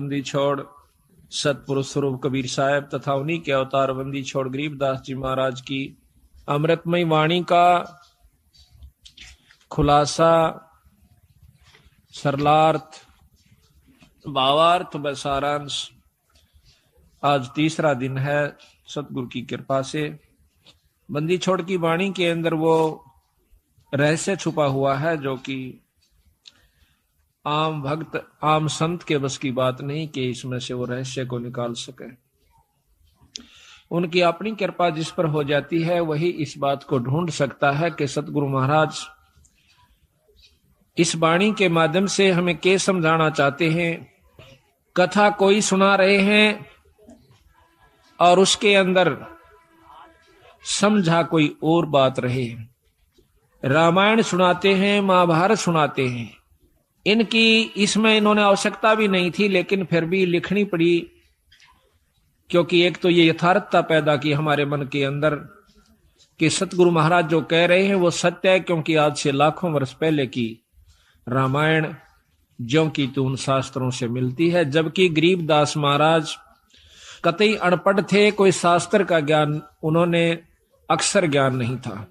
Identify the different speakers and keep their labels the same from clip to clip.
Speaker 1: बंदी छोड़ सतपुरुष स्वरूप कबीर साहब तथा उन्हीं के अवतार बंदी छोड़ गरीबदास जी महाराज की अमृतमयी वाणी का खुलासा, सरलार्थ, भावार्थ व सारांश आज तीसरा दिन है सतगुरु की कृपा से। बंदी छोड़ की वाणी के अंदर वो रहस्य छुपा हुआ है जो कि आम भक्त आम संत के बस की बात नहीं कि इसमें से वो रहस्य को निकाल सके। उनकी अपनी कृपा जिस पर हो जाती है वही इस बात को ढूंढ सकता है कि सतगुरु महाराज इस वाणी के माध्यम से हमें क्या समझाना चाहते हैं। कथा कोई सुना रहे हैं और उसके अंदर समझा कोई और बात रहे। रामायण सुनाते हैं, महाभारत सुनाते हैं, इनकी इसमें इन्होंने आवश्यकता भी नहीं थी लेकिन फिर भी लिखनी पड़ी, क्योंकि एक तो ये यथार्थता पैदा की हमारे मन के अंदर कि सतगुरु महाराज जो कह रहे हैं वो सत्य है, क्योंकि आज से लाखों वर्ष पहले की रामायण ज्यों की तो उन शास्त्रों से मिलती है। जबकि गरीबदास महाराज कतई अनपढ़ थे, कोई शास्त्र का ज्ञान उन्होंने अक्षर ज्ञान नहीं था,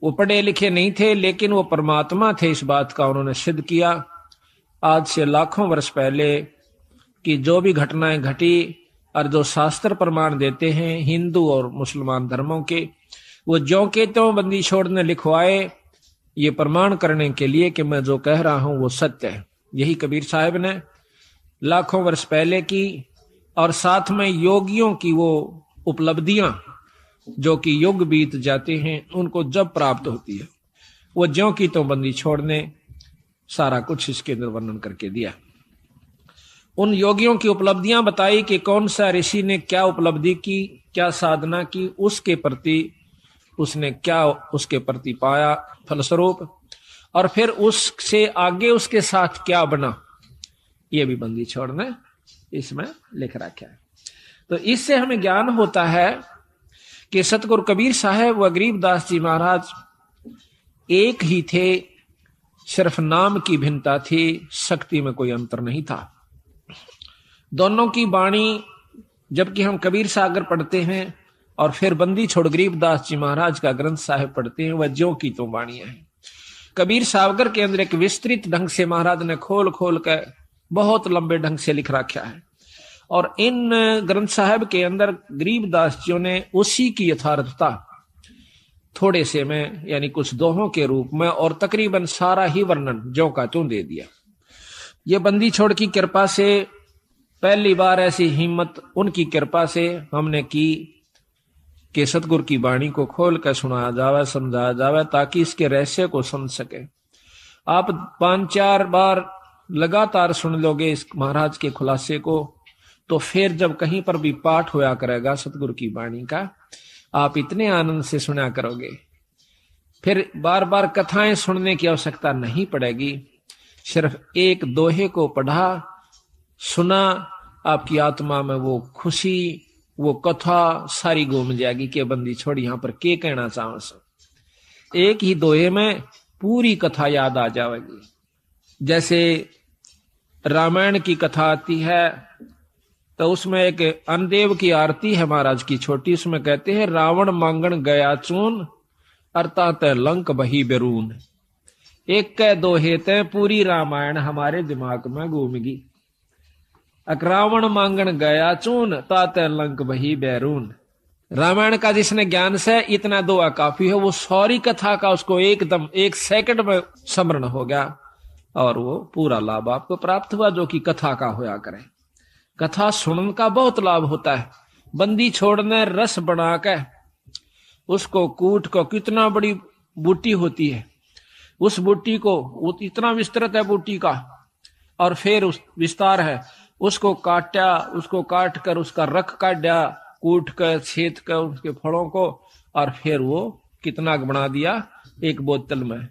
Speaker 1: वो पढ़े लिखे नहीं थे, लेकिन वो परमात्मा थे इस बात का उन्होंने सिद्ध किया। आज से लाखों वर्ष पहले की जो भी घटनाएं घटी और जो शास्त्र प्रमाण देते हैं हिंदू और मुसलमान धर्मों के, वो ज्यों के त्यों बंदी छोड़ ने लिखवाए, ये प्रमाण करने के लिए कि मैं जो कह रहा हूं वो सत्य है। यही कबीर साहब ने लाखों वर्ष पहले की और साथ में योगियों की वो उपलब्धियां जो कि युग बीत जाते हैं उनको जब प्राप्त होती है, वो ज्यों की तो बंदी छोड़ने सारा कुछ इसके अंदर वर्णन करके दिया। उन योगियों की उपलब्धियां बताई कि कौन सा ऋषि ने क्या उपलब्धि की, क्या साधना की, उसके प्रति उसने क्या उसके प्रति पाया फलस्वरूप, और फिर उससे आगे उसके साथ क्या बना, ये भी बंदी छोड़ ने इसमें लिख रखा है। तो इससे हमें ज्ञान होता है कि सतगुरु कबीर साहब व गरीबदास जी महाराज एक ही थे, सिर्फ नाम की भिन्नता थी, शक्ति में कोई अंतर नहीं था। दोनों की वाणी, जबकि हम कबीर सागर पढ़ते हैं और फिर बंदी छोड़ गरीबदास जी महाराज का ग्रंथ साहिब पढ़ते हैं, वह ज्यों की तो वाणियां हैं। कबीर सागर के अंदर एक विस्तृत ढंग से महाराज ने खोल खोल कर बहुत लंबे ढंग से लिख रखा है, और इन ग्रंथ साहब के अंदर गरीबदास जी ने उसी की यथार्थता थोड़े से में यानी कुछ दोहों के रूप में और तकरीबन सारा ही वर्णन ज्यों का त्यों दे दिया। ये बंदी छोड़ की कृपा से पहली बार ऐसी हिम्मत उनकी कृपा से हमने की कि सतगुरु की वाणी को खोल कर सुनाया जावे, समझाया जावे, ताकि इसके रहस्य को समझ सके। आप 5-4 बार लगातार सुन लोगे इस महाराज के खुलासे को, तो फिर जब कहीं पर भी पाठ होया करेगा सतगुरु की वाणी का, आप इतने आनंद से सुना करोगे, फिर बार बार कथाएं सुनने की आवश्यकता नहीं पड़ेगी। सिर्फ एक दोहे को पढ़ा सुना, आपकी आत्मा में वो खुशी, वो कथा सारी घूम जाएगी कि बंदी छोड़ यहां पर क्या कहना चाहो। एक ही दोहे में पूरी कथा याद आ जाएगी। जैसे रामायण की कथा आती है तो उसमें एक अनदेव की आरती है महाराज की छोटी, उसमें कहते हैं रावण मांगण गया चून अर्थात लंक बही बेरून। एक के दोहे ते पूरी रामायण हमारे दिमाग में घूमगी। रावण मांगण गया चून ताते लंक बही बैरून। रामायण का जिसने ज्ञान से इतना दुआ काफी है, वो सारी कथा का उसको एकदम 1 सेकंड में स्मरण हो गया और वो पूरा लाभ आपको प्राप्त हुआ जो कि कथा का होया करे। कथा सुनने का बहुत लाभ होता है। बंदी छोड़ने रस बना के उसको कूट को, कितना बड़ी बूटी होती है, उस बूटी को वो इतना विस्तृत है बूटी का, और फिर उस विस्तार है, उसको काटा, उसको काट कर उसका रख काटा, कूट कर छेद कर उसके फलों को, और फिर वो कितना बना दिया, एक बोतल में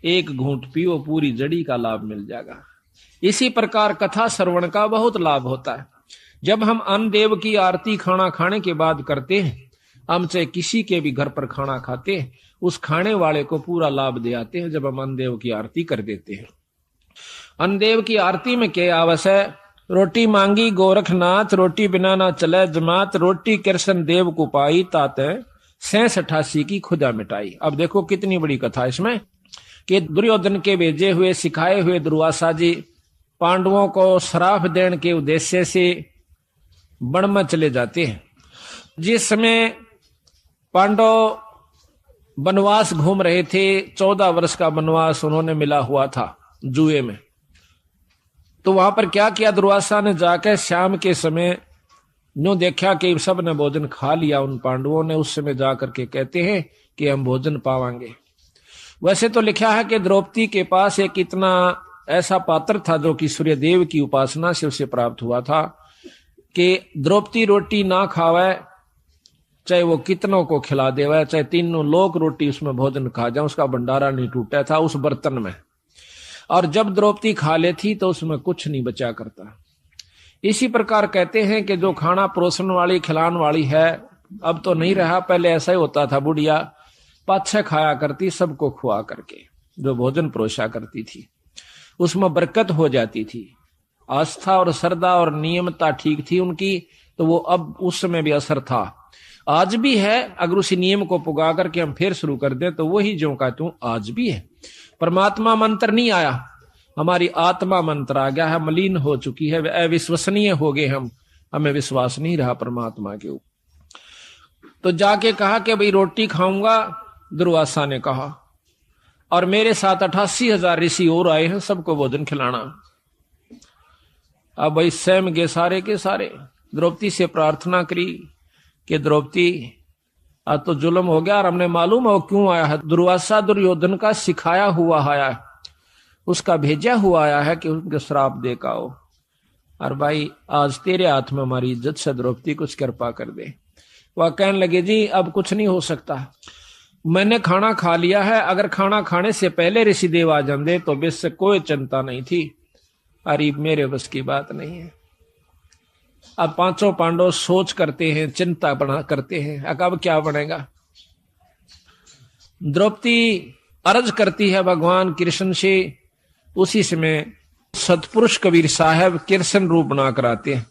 Speaker 1: 1 घूंट पियो, पूरी जड़ी का लाभ मिल जाएगा। इसी प्रकार कथा श्रवण का बहुत लाभ होता है। जब हम अन्न देव की आरती खाना खाने के बाद करते हैं, हम चाहे किसी के भी घर पर खाना खाते हैं, उस खाने वाले को पूरा लाभ दे आते हैं जब हम अन्न देव की आरती कर देते हैं। अन्न देव की आरती में क्या आवश्यक है, रोटी मांगी गोरखनाथ, रोटी बिना ना चले जमात, रोटी कृष्ण देव को पाई, तात 87 की खुदा मिटाई। अब देखो कितनी बड़ी कथा इसमें, कि दुर्योधन के भेजे हुए सिखाए हुए दुर्वासा जी पांडवों को श्राप देने के उद्देश्य से वन में चले जाते हैं। जिस समय पांडव वनवास घूम रहे थे, 14 वर्ष का वनवास उन्होंने मिला हुआ था जुए में, तो वहां पर क्या किया दुर्वासा ने, जाकर शाम के समय यूं देखा कि सब ने भोजन खा लिया उन पांडवों ने। उस समय जाकर के कहते हैं कि हम भोजन पावांगे। वैसे तो लिखा है कि द्रौपदी के पास एक इतना ऐसा पात्र था जो कि सूर्यदेव की उपासना से उसे प्राप्त हुआ था, कि द्रौपदी रोटी ना खावे, चाहे वो कितनों को खिला देवे, चाहे तीनों लोग रोटी उसमें भोजन खा जाए, उसका भंडारा नहीं टूटा था उस बर्तन में। और जब द्रौपदी खा लेती तो उसमें कुछ नहीं बचा करता। इसी प्रकार कहते हैं कि जो खाना परोसन वाली खिलाने वाली है, अब तो नहीं रहा, पहले ऐसा ही होता था, बुढ़िया पाछे खाया करती सबको खुआ करके, जो भोजन परोसा करती थी उसमें बरकत हो जाती थी। आस्था और श्रद्धा और नियमता ठीक थी उनकी, तो वो अब उस समय भी असर था, आज भी है। अगर उसी नियम को पुगा करके हम फिर शुरू कर दें तो वही जो का तू आज भी है। परमात्मा मंत्र नहीं आया, हमारी आत्मा मंत्र आ गया है, मलिन हो चुकी है, अविश्वसनीय हो गए हम, हमें विश्वास नहीं रहा परमात्मा के ऊपर। तो जाके कहा कि भाई रोटी खाऊंगा, दुर्वासा ने कहा, और मेरे साथ 88,000 ऋषि और आए हैं, सबको भोजन खिलाना। अब भाई स्वयं के सारे द्रौपदी से प्रार्थना करी कि द्रौपदी आज तो जुल्म हो गया, और हमने मालूम है वो क्यों आया है। दुर्वासा दुर्योधन का सिखाया हुआ आया है, उसका भेजा हुआ आया है कि उनके श्राप दे का हो। और भाई आज तेरे हाथ में हमारी इज्जत से द्रौपदी कुछ कृपा कर दे। वह कहने लगे जी अब कुछ नहीं हो सकता, मैंने खाना खा लिया है, अगर खाना खाने से पहले ऋषिदेव आ जाते तो बेस से कोई चिंता नहीं थी, अरे मेरे बस की बात नहीं है। अब पांचों पांडव सोच करते हैं, चिंता बना करते हैं, अब क्या बनेगा। द्रौपदी अर्ज करती है भगवान कृष्ण से। उसी समय सतपुरुष कबीर साहब कृष्ण रूप बना कर आते हैं,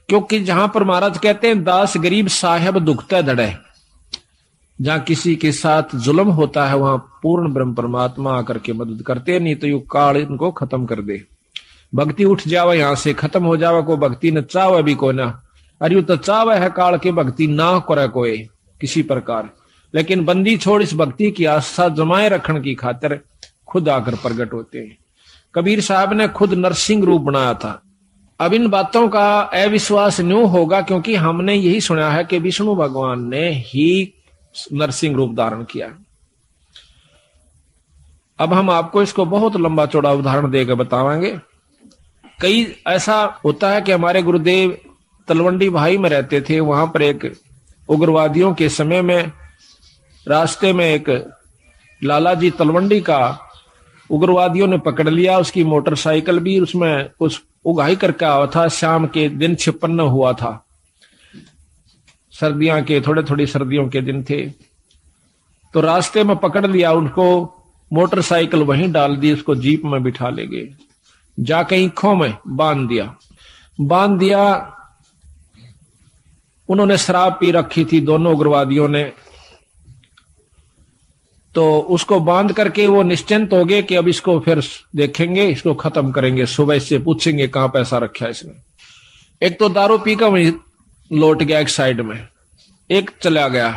Speaker 1: क्योंकि जहां पर महाराज कहते हैं दास गरीब साहब दुखता धड़े, जहां किसी के साथ जुल्म होता है वहां पूर्ण ब्रह्म परमात्मा आकर के मदद करते, नहीं तो यू काल इनको खत्म कर दे। भक्ति उठ जावे, यहां से खत्म हो जावे, को भक्ति न चावे भी को ना, अरे तो चावे है काल के भक्ति ना करे कोई किसी प्रकार, लेकिन बंदी छोड़ इस भक्ति की आस्था जमाए रखने की खातिर खुद आकर प्रकट होते हैं। कबीर साहब ने खुद नरसिंह रूप बनाया था। अब इन बातों का अविश्वास न्यों होगा, क्योंकि हमने यही सुना है कि विष्णु भगवान ने ही नरसिंह रूप धारण किया। अब हम आपको इसको बहुत लंबा चौड़ा उदाहरण देकर बताएंगे। कई ऐसा होता है कि हमारे गुरुदेव तलवंडी भाई में रहते थे, वहां पर एक उग्रवादियों के समय में रास्ते में एक लाला जी तलवंडी का उग्रवादियों ने पकड़ लिया, उसकी मोटरसाइकिल भी उसमें कुछ उगाही करके आया था। शाम के दिन 56 हुआ था, सर्दियों के थोड़ी सर्दियों के दिन थे, तो रास्ते में पकड़ लिया उनको, मोटरसाइकिल वहीं डाल दी, उसको जीप में बिठा ले गए, जाके ईखों में बांध दिया। उन्होंने शराब पी रखी थी दोनों उग्रवादियों ने, तो उसको बांध करके वो निश्चिंत हो गए कि अब इसको फिर देखेंगे, इसको खत्म करेंगे, सुबह से पूछेंगे कहां पैसा रखा है इसने। एक तो दारू पी कर वहीं लौट गया एक साइड में, एक चला गया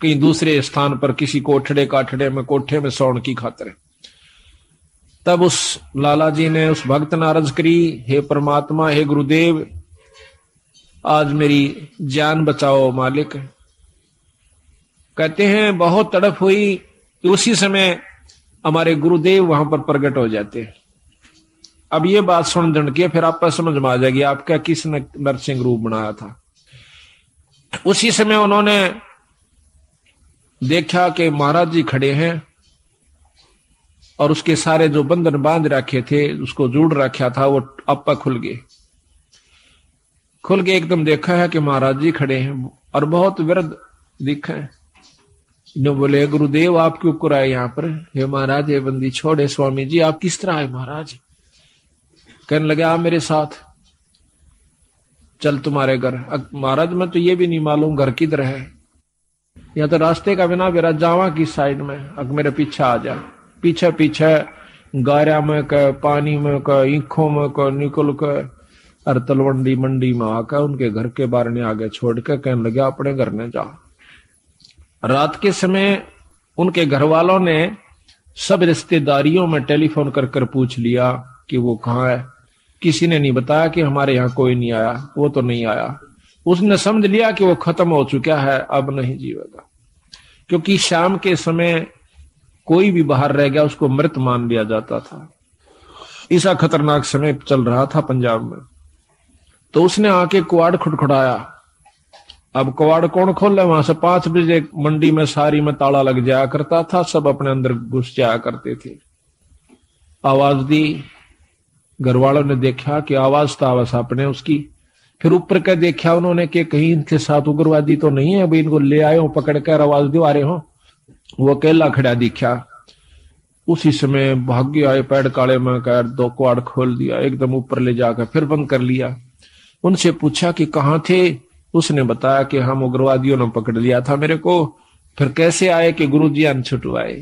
Speaker 1: कहीं दूसरे स्थान पर किसी कोठे में सोने की खातिर। तब उस लाला जी ने उस भक्त ने अर्ज करी, हे परमात्मा, हे गुरुदेव, आज मेरी जान बचाओ मालिक। कहते हैं बहुत तड़प हुई कि उसी समय हमारे गुरुदेव वहां पर प्रकट हो जाते हैं। अब ये बात सुन के फिर आपको समझ में आ जाएगी आपका किसने नरसिंह रूप बनाया था। उसी समय उन्होंने देखा कि महाराज जी खड़े हैं और उसके सारे जो बंधन बांध रखे थे, उसको जोड़ रखा था, वो आपा खुल गए एकदम। देखा है कि महाराज जी खड़े हैं और बहुत वृद्ध दिखे। जो बोले गुरुदेव आप क्यों कराए यहाँ पर? हे महाराज, हे बंदी छोड़े स्वामी जी, आप किस तरह आए महाराज? कहने लगे आ मेरे साथ, चल तुम्हारे घर। महाराज मैं तो ये भी नहीं मालूम घर किधर है, या तो रास्ते का बिना मेरा जावा की साइड में, अग मेरे पीछे आ जा। पीछे पीछे गारा में का, पानी में का, ईखों में का निकल कर और तलवंडी मंडी में आकर उनके घर के बाहर ने आगे छोड़ कर कहने लगे अपने घर ने जा। रात के समय उनके घर वालों ने सब रिश्तेदारियों में टेलीफोन कर कर पूछ लिया कि वो कहाँ है। किसी ने नहीं बताया कि हमारे यहाँ कोई नहीं आया, वो तो नहीं आया। उसने समझ लिया कि वो खत्म हो चुका है, अब नहीं जीवेगा, क्योंकि शाम के समय कोई भी बाहर रह गया उसको मृत मान लिया जाता था। ऐसा खतरनाक समय चल रहा था पंजाब में। तो उसने आके कुआड़ खुटखुटाया। अब कुआड़ कौन खोले? वहां से 5 बजे मंडी में सारी में ताला लग जाया करता था, सब अपने अंदर घुस जाया करते थे। आवाज दी, घर वालों ने देखा कि आवाज तो आवाज अपने उसकी। फिर ऊपर का देखा उन्होंने कि कहीं इनके साथ उग्रवादी तो नहीं है, अभी इनको ले आए हो पकड़ कर, आवाज दो आ रहे हो। वो अकेला खड़ा दिखा। उसी समय भाग्य आए पैड काले में कर 2 कुआड़ खोल दिया, एकदम ऊपर ले जाकर फिर बंद कर लिया। उनसे पूछा कि कहाँ थे? उसने बताया कि हम उग्रवादियों ने पकड़ लिया था मेरे को। फिर कैसे आए? कि गुरुजी अन छुटवाए।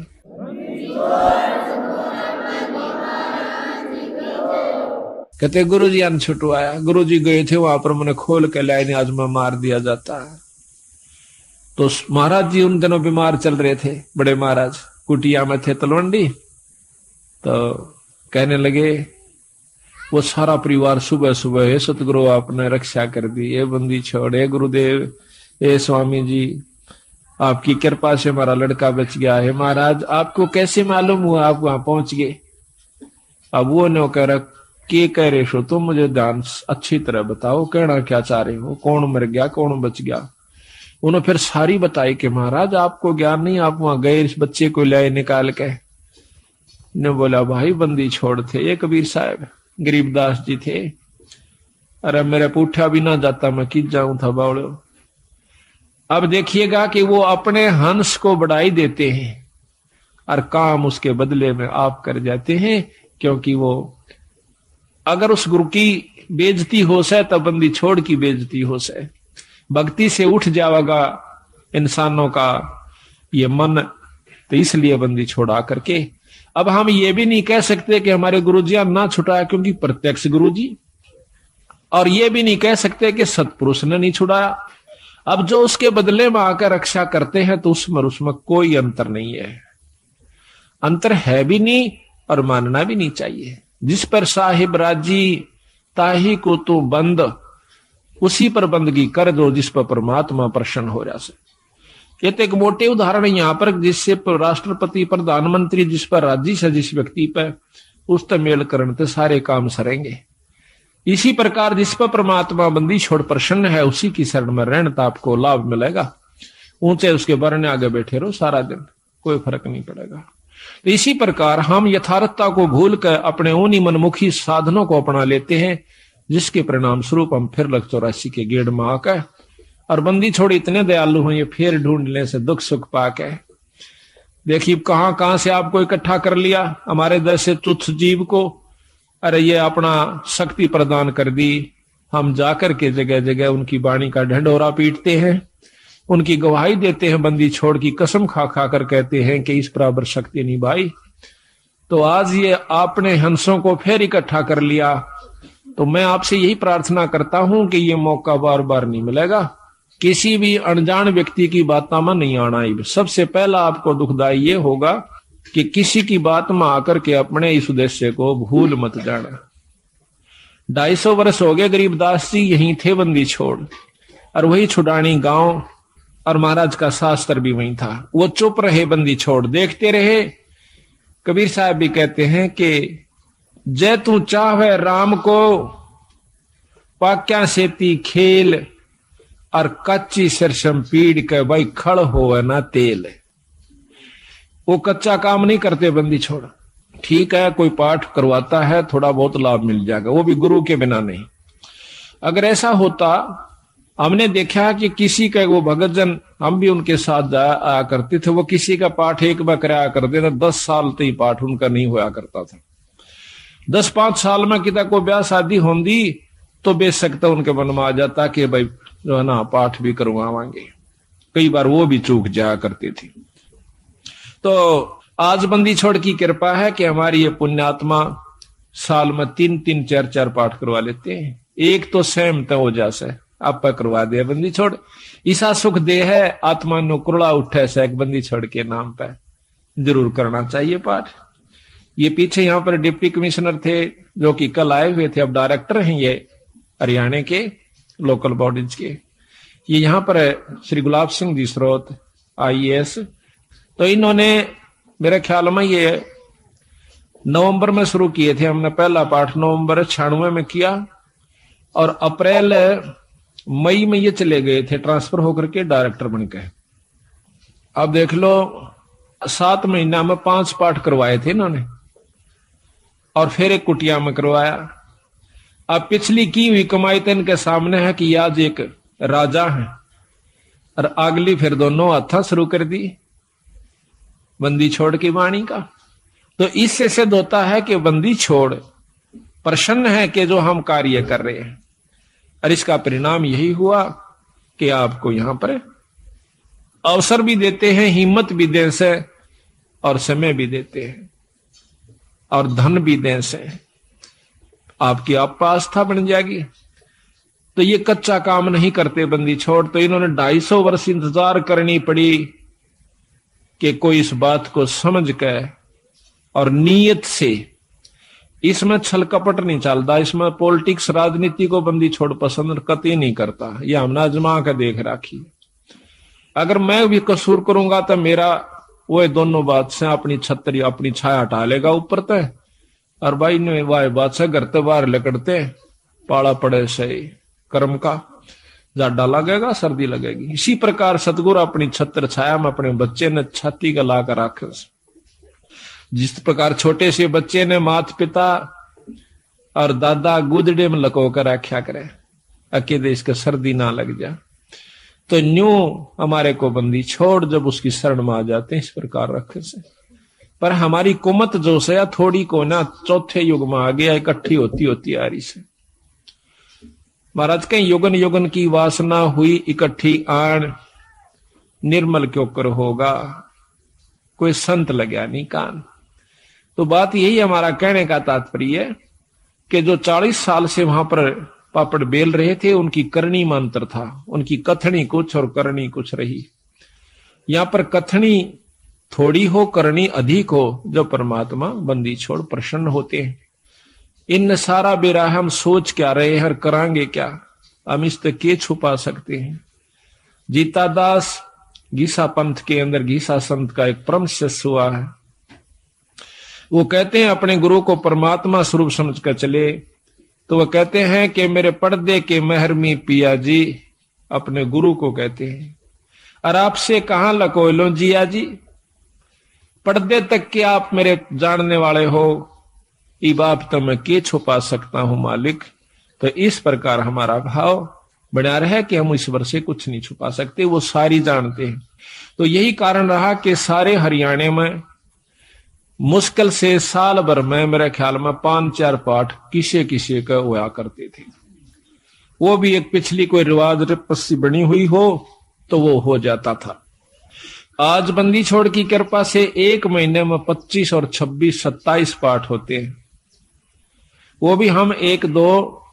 Speaker 1: कहते गुरुजी अन छुटवाया। गुरुजी गए थे वहां पर, मैंने खोल के लाइन आज में मार दिया जाता है। तो महाराज जी उन दिनों बीमार चल रहे थे, बड़े महाराज कुटिया में थे तलवंडी। तो कहने लगे वो सारा परिवार सुबह सुबह, हे सतगुरु आपने रक्षा कर दी, ये बंदी छोड़, हे गुरुदेव, हे स्वामी जी आपकी कृपा से हमारा लड़का बच गया है। महाराज आपको कैसे मालूम हुआ आप वहां पहुंच गए? अब वो ने कह रहा के कह रहे हो तुम, मुझे ध्यान अच्छी तरह बताओ, कहना क्या चाह रहे हो, कौन मर गया कौन बच गया? उन्होंने फिर सारी बताई कि महाराज आपको ज्ञान नहीं, आप वहां गए इस बच्चे को लाए निकाल के। ने बोला भाई बंदी छोड़ थे ये कबीर साहब, गरीबदास जी थे। अरे मेरे पूठा भी ना जाता, मैं किस जाऊं था बावड़ो। अब देखिएगा कि वो अपने हंस को बढ़ाई देते हैं और काम उसके बदले में आप कर जाते हैं, क्योंकि वो अगर उस गुरु की बेइज्जती हो से तब बंदी छोड़ की बेइज्जती हो से, भक्ति से उठ जाएगा इंसानों का ये मन। तो इसलिए बंदी छोड़ा करके अब हम ये भी नहीं कह सकते कि हमारे गुरुजी ना छुड़ाया, क्योंकि प्रत्यक्ष गुरुजी, और ये भी नहीं कह सकते कि सतपुरुष ने नहीं छुड़ाया। अब जो उसके बदले में आकर रक्षा करते हैं तो उसमें कोई अंतर नहीं है, अंतर है भी नहीं और मानना भी नहीं चाहिए। जिस पर साहिब राजी ताही को तो बंद, उसी पर बंदगी कर दो जिस पर परमात्मा प्रसन्न हो जाए। ये तो एक मोटे उदाहरण है यहाँ पर, जिससे राष्ट्रपति प्रधानमंत्री जिस पर राजी से जिस व्यक्ति पर उस पर मेल करने तो सारे काम सरेंगे। इसी प्रकार जिस पर परमात्मा बंदी छोड़ प्रसन्न है उसी की शरण में रहने तो आपको लाभ मिलेगा। ऊंचे उसके बरने आगे बैठे रहो सारा दिन, कोई फर्क नहीं पड़ेगा। तो इसी प्रकार हम यथार्थता को भूल कर अपने उन्हीं मनमुखी साधनों को अपना लेते हैं, जिसके परिणाम स्वरूप हम फिर लग 84 के गेड़ में आकर और बंदी छोड़ इतने दयालु हैं, ये फिर ढूंढने से दुख सुख पाके। देखिए कहां कहां से आपको इकट्ठा कर लिया, हमारे जैसे तुच्छ जीव को, अरे ये अपना शक्ति प्रदान कर दी। हम जाकर के जगह जगह उनकी वाणी का ढंढोरा पीटते हैं, उनकी गवाही देते हैं, बंदी छोड़ की कसम खा खा कर कहते हैं कि इस बराबर शक्ति नहीं भाई। तो आज ये आपने हंसों को फिर इकट्ठा कर लिया, तो मैं आपसे यही प्रार्थना करता हूं कि ये मौका बार बार नहीं मिलेगा। किसी भी अनजान व्यक्ति की बातों में नहीं आना ही। सबसे पहला आपको दुखदाई ये होगा कि किसी की बात में आकर के अपने इस उद्देश्य को भूल मत जाना। 250 वर्ष हो गए गरीबदास जी यहीं थे बंदी छोड़, और वही छुड़ानी गांव, और महाराज का शास्त्र भी वही था। वो चुप रहे बंदी छोड़, देखते रहे। कबीर साहब भी कहते हैं कि जय तू चाहे राम को पाक्या सेती खेल, और कच्ची सरसम पीड़ के भाई खड़ हो ना तेल। वो कच्चा काम नहीं करते बंदी छोड़। ठीक है कोई पाठ करवाता है, थोड़ा बहुत लाभ मिल जाएगा, वो भी गुरु के बिना नहीं। अगर ऐसा होता, हमने देखा कि किसी का वो भगत जन, हम भी उनके साथ आया करते थे, वो किसी का पाठ एक बार कराया करते थे, 10 साल तक पाठ उनका नहीं होया करता था। 10-5 साल में किता को ब्याह शादी होंगी तो बेशक तो उनके मन में आ जाता कि भाई जो है ना पाठ भी करवावांगे। कई बार वो भी चूक जाया करती थी। तो आज बंदी छोड़ की कृपा है कि हमारी ये पुण्यात्मा साल में 3-3 4-4 पाठ करवा लेते हैं। एक तो सहमत हो जासे आप करवा दे बंदी छोड़, ईसा सुख दे है आत्मा नो कुरला उठे से एक बंदी छोड़ के नाम पे जरूर करना चाहिए पाठ। ये पीछे यहाँ पर डिप्टी कमिश्नर थे जो कि कल आए हुए थे, अब डायरेक्टर हैं ये हरियाणा के लोकल बॉडीज के। ये यहाँ पर श्री गुलाब सिंह जी स्रोत IAS, तो इन्होंने मेरे ख्याल में ये नवंबर में शुरू किए थे। हमने पहला पाठ नवंबर 96 में किया और अप्रैल मई में ये चले गए थे ट्रांसफर होकर के डायरेक्टर बनकर। अब देख लो 7 महीना में 5 पाठ करवाए थे इन्होंने और फिर एक कुटिया में करवाया। अब पिछली की हुई कमाई तो इनके सामने है कि आज एक राजा है और अगली फिर दोनों हाथा शुरू कर दी बंदी छोड़ की वाणी का। तो इससे सिद्ध होता है कि बंदी छोड़ प्रसन्न है कि जो हम कार्य कर रहे हैं, और इसका परिणाम यही हुआ कि आपको यहां पर अवसर भी देते हैं, हिम्मत भी दें से और समय भी देते हैं और धन भी दें से आपकी आप आस्था बन जाएगी। तो ये कच्चा काम नहीं करते बंदी छोड़। तो इन्होंने 250 वर्ष इंतजार करनी पड़ी कि कोई इस बात को समझ कर और नीयत से, इसमें छल कपट नहीं चलता, इसमें पॉलिटिक्स राजनीति को बंदी छोड़ पसंद कतई नहीं करता। ये हमने आजमा कर देख राखी। अगर मैं भी कसूर करूंगा तो मेरा वो दोनों बात से अपनी छतरी अपनी छाया हटा लेगा ऊपर तय, और भाई ने वाह बात से घर तो बाहर लकड़ते पाला पड़े सही कर्म का जाडा लगेगा सर्दी लगेगी। इसी प्रकार सतगुरु अपनी छत्र छाया में अपने बच्चे ने छाती का ला कर रखे। जिस प्रकार छोटे से बच्चे ने माता पिता और दादा गुदड़े में लको कर रखा करे अकेले इसका सर्दी ना लग जा, तो न्यू हमारे को बंदी छोड़ जब उसकी शरण में आ जाते हैं इस प्रकार रखे से। पर हमारी कुमत जो से थोड़ी को ना चौथे युग में आ गया, इकट्ठी होती होती आ रही से। महाराज के युगन युगन की वासना हुई इकट्ठी आन, निर्मल क्यों कर होगा कोई संत लग्या नहीं कान। तो बात यही हमारा कहने का तात्पर्य है कि जो 40 साल से वहां पर पापड़ बेल रहे थे उनकी करनी में अंतर था, उनकी कथनी कुछ और करनी कुछ रही। यहां पर कथनी थोड़ी हो करनी अधिक हो, जो परमात्मा बंदी छोड़ प्रसन्न होते हैं। इन सारा बेरा हम सोच क्या रहे हैं, करांगे क्या, हम इस तक के छुपा सकते हैं। जीता दास गीसा पंथ के अंदर गीसा संत का एक परम शिष्य हुआ है। वो कहते हैं अपने गुरु को परमात्मा स्वरूप समझकर चले। तो वो कहते हैं कि मेरे पर्दे के महरमी पिया जी, अपने गुरु को कहते हैं, और आपसे कहां लको लो जिया जी, पर्दे तक के आप मेरे जानने वाले हो, ई बाप तो मैं के छुपा सकता हूं मालिक। तो इस प्रकार हमारा भाव बना रहे कि हम ईश्वर से कुछ नहीं छुपा सकते, वो सारी जानते हैं। तो यही कारण रहा कि सारे हरियाणा में मुश्किल से साल भर में मेरे ख्याल में 5-4 पाठ किसे किसे का हुआ करते थे। वो भी एक पिछली कोई रिवाज रिपस्सी बनी हुई हो तो वो हो जाता था। आज बंदी छोड़ की कृपा से एक महीने में 25 और 26 27 पाठ होते हैं। वो भी हम 1-2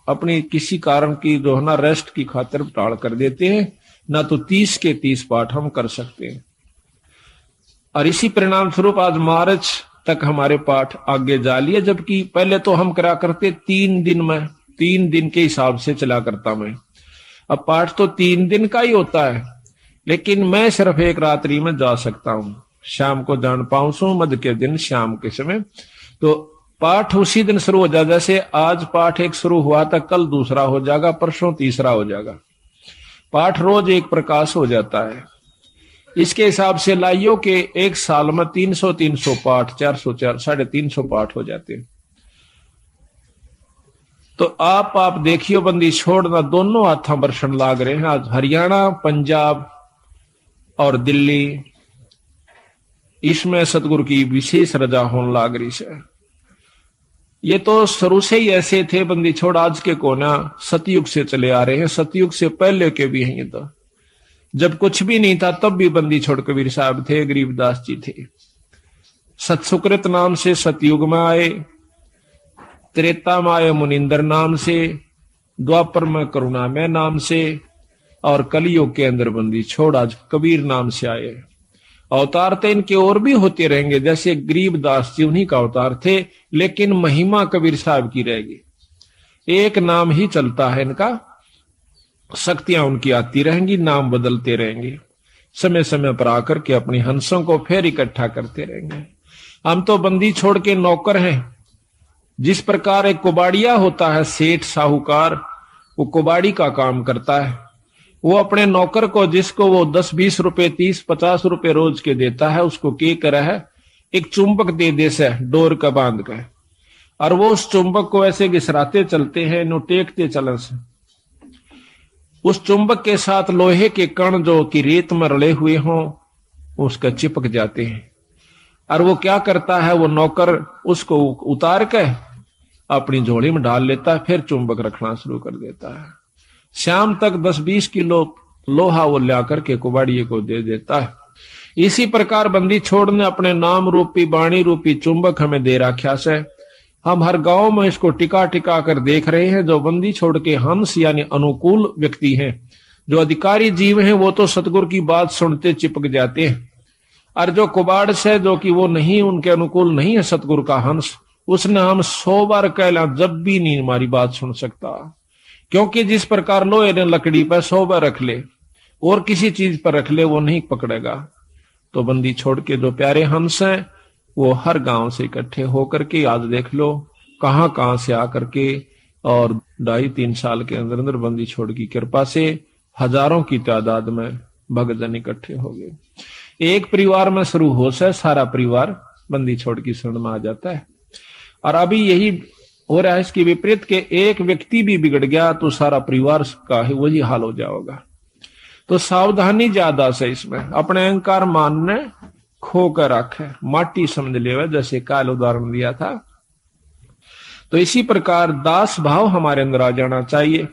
Speaker 1: अपनी किसी कारण की जो है ना रेस्ट की खातिर टाल कर देते हैं, ना तो 30 के 30 पाठ हम कर सकते हैं। और इसी परिणाम स्वरूप आज मार्च तक हमारे पाठ आगे जा लिए, जबकि पहले तो हम करा करते 3 दिन में, 3 दिन के हिसाब से चला करता मैं। अब पाठ तो 3 दिन का ही होता है, लेकिन मैं सिर्फ एक रात्रि में जा सकता हूं, शाम को जान पाऊं सो मध्य के दिन शाम के समय। तो पाठ उसी दिन शुरू हो जाएगा, जैसे आज पाठ एक शुरू हुआ था, कल दूसरा हो जाएगा, परसों तीसरा हो जाएगा। पाठ रोज एक प्रकाश हो जाता है। इसके हिसाब से लाइयो के एक साल में 300 पाठ, 400 350 पाठ हो जाते हैं। तो आप देखियो बंदी छोड़ना दोनों हाथों बरसन लाग रहे हैं। आज हरियाणा, पंजाब और दिल्ली, इसमें सतगुरु की विशेष रजा होने लाग रही है। ये तो शुरू से ही ऐसे थे बंदी छोड़, आज के कोना सतयुग से चले आ रहे हैं, सतयुग से पहले के भी हैं। ये तो जब कुछ भी नहीं था तब भी बंदी छोड़ कबीर साहब थे, गरीबदास जी थे। सतसुकृत नाम से सतयुग में आए, त्रेता में आए मुनिंदर नाम से, द्वापर में करुणामय नाम से, और कलियुग के अंदर बंदी छोड़ आज कबीर नाम से आए। अवतार तो इनके और भी होते रहेंगे, जैसे गरीबदास जी उन्हीं का अवतार थे, लेकिन महिमा कबीर साहब की रहेगी। एक नाम ही चलता है इनका, शक्तियां उनकी आती रहेंगी, नाम बदलते रहेंगे, समय समय पर आकर के अपनी हंसों को फिर इकट्ठा करते रहेंगे। हम तो बंदी छोड़ के नौकर हैं। जिस प्रकार एक कुबाड़िया होता है, सेठ साहूकार, वो कुबाड़ी का काम करता है। वो अपने नौकर को, जिसको वो 10-20 रुपए 30-50 रुपए रोज के देता है, उसको क्या करा है, एक चुंबक दे दे से डोर का बांध कर, और वो उस चुंबक को ऐसे घिसराते चलते हैं, नो टेकते चलन से उस चुंबक के साथ लोहे के कण जो कि रेत में रले हुए हों उसका चिपक जाते हैं। और वो क्या करता है, वो नौकर उसको उतार के अपनी झोली में डाल लेता है, फिर चुंबक रखना शुरू कर देता है। शाम तक 10-20 किलो लोहा वो ला करके कुबाड़िए को दे देता है। इसी प्रकार बंदी छोड़ ने अपने नाम रूपी वाणी रूपी चुंबक हमें दे रखा से। हम हर गांव में इसको टिका टिका कर देख रहे हैं। जो बंदी छोड़ के हंस यानी अनुकूल व्यक्ति हैं, जो अधिकारी जीव हैं, वो तो सतगुरु की बात सुनते चिपक जाते हैं। और जो कुबाड़ से, जो कि वो नहीं, उनके अनुकूल नहीं है सतगुरु का हंस, उसने हम 100 बार कहला जब भी नहीं हमारी बात सुन सकता। क्योंकि जिस प्रकार लोहे ने लकड़ी पर 100 बार रख ले और किसी चीज पर रख ले, वो नहीं पकड़ेगा। तो बंदी छोड़ के जो प्यारे हंस हैं, वो हर गांव से इकट्ठे होकर के, आज देख लो कहां कहां से आकर के, और 2.5-3 साल के अंदर अंदर बंदी छोड़ की कृपा से हजारों की तादाद में भक्तजन इकट्ठे हो गए। एक परिवार में शुरू हो से सारा परिवार बंदी छोड़ की शरण में आ जाता है। और अभी यही हो रहा है, इसकी विपरीत के एक व्यक्ति भी बिगड़ गया तो सारा परिवार का ही वही हाल हो जाएगा। तो सावधानी ज्यादा से इसमें, अपने अहंकार मान ने खो कर रखे, माटी समझ ले, जैसे काल उदाहरण दिया था। तो इसी प्रकार दास भाव हमारे अंदर आ जाना चाहिए।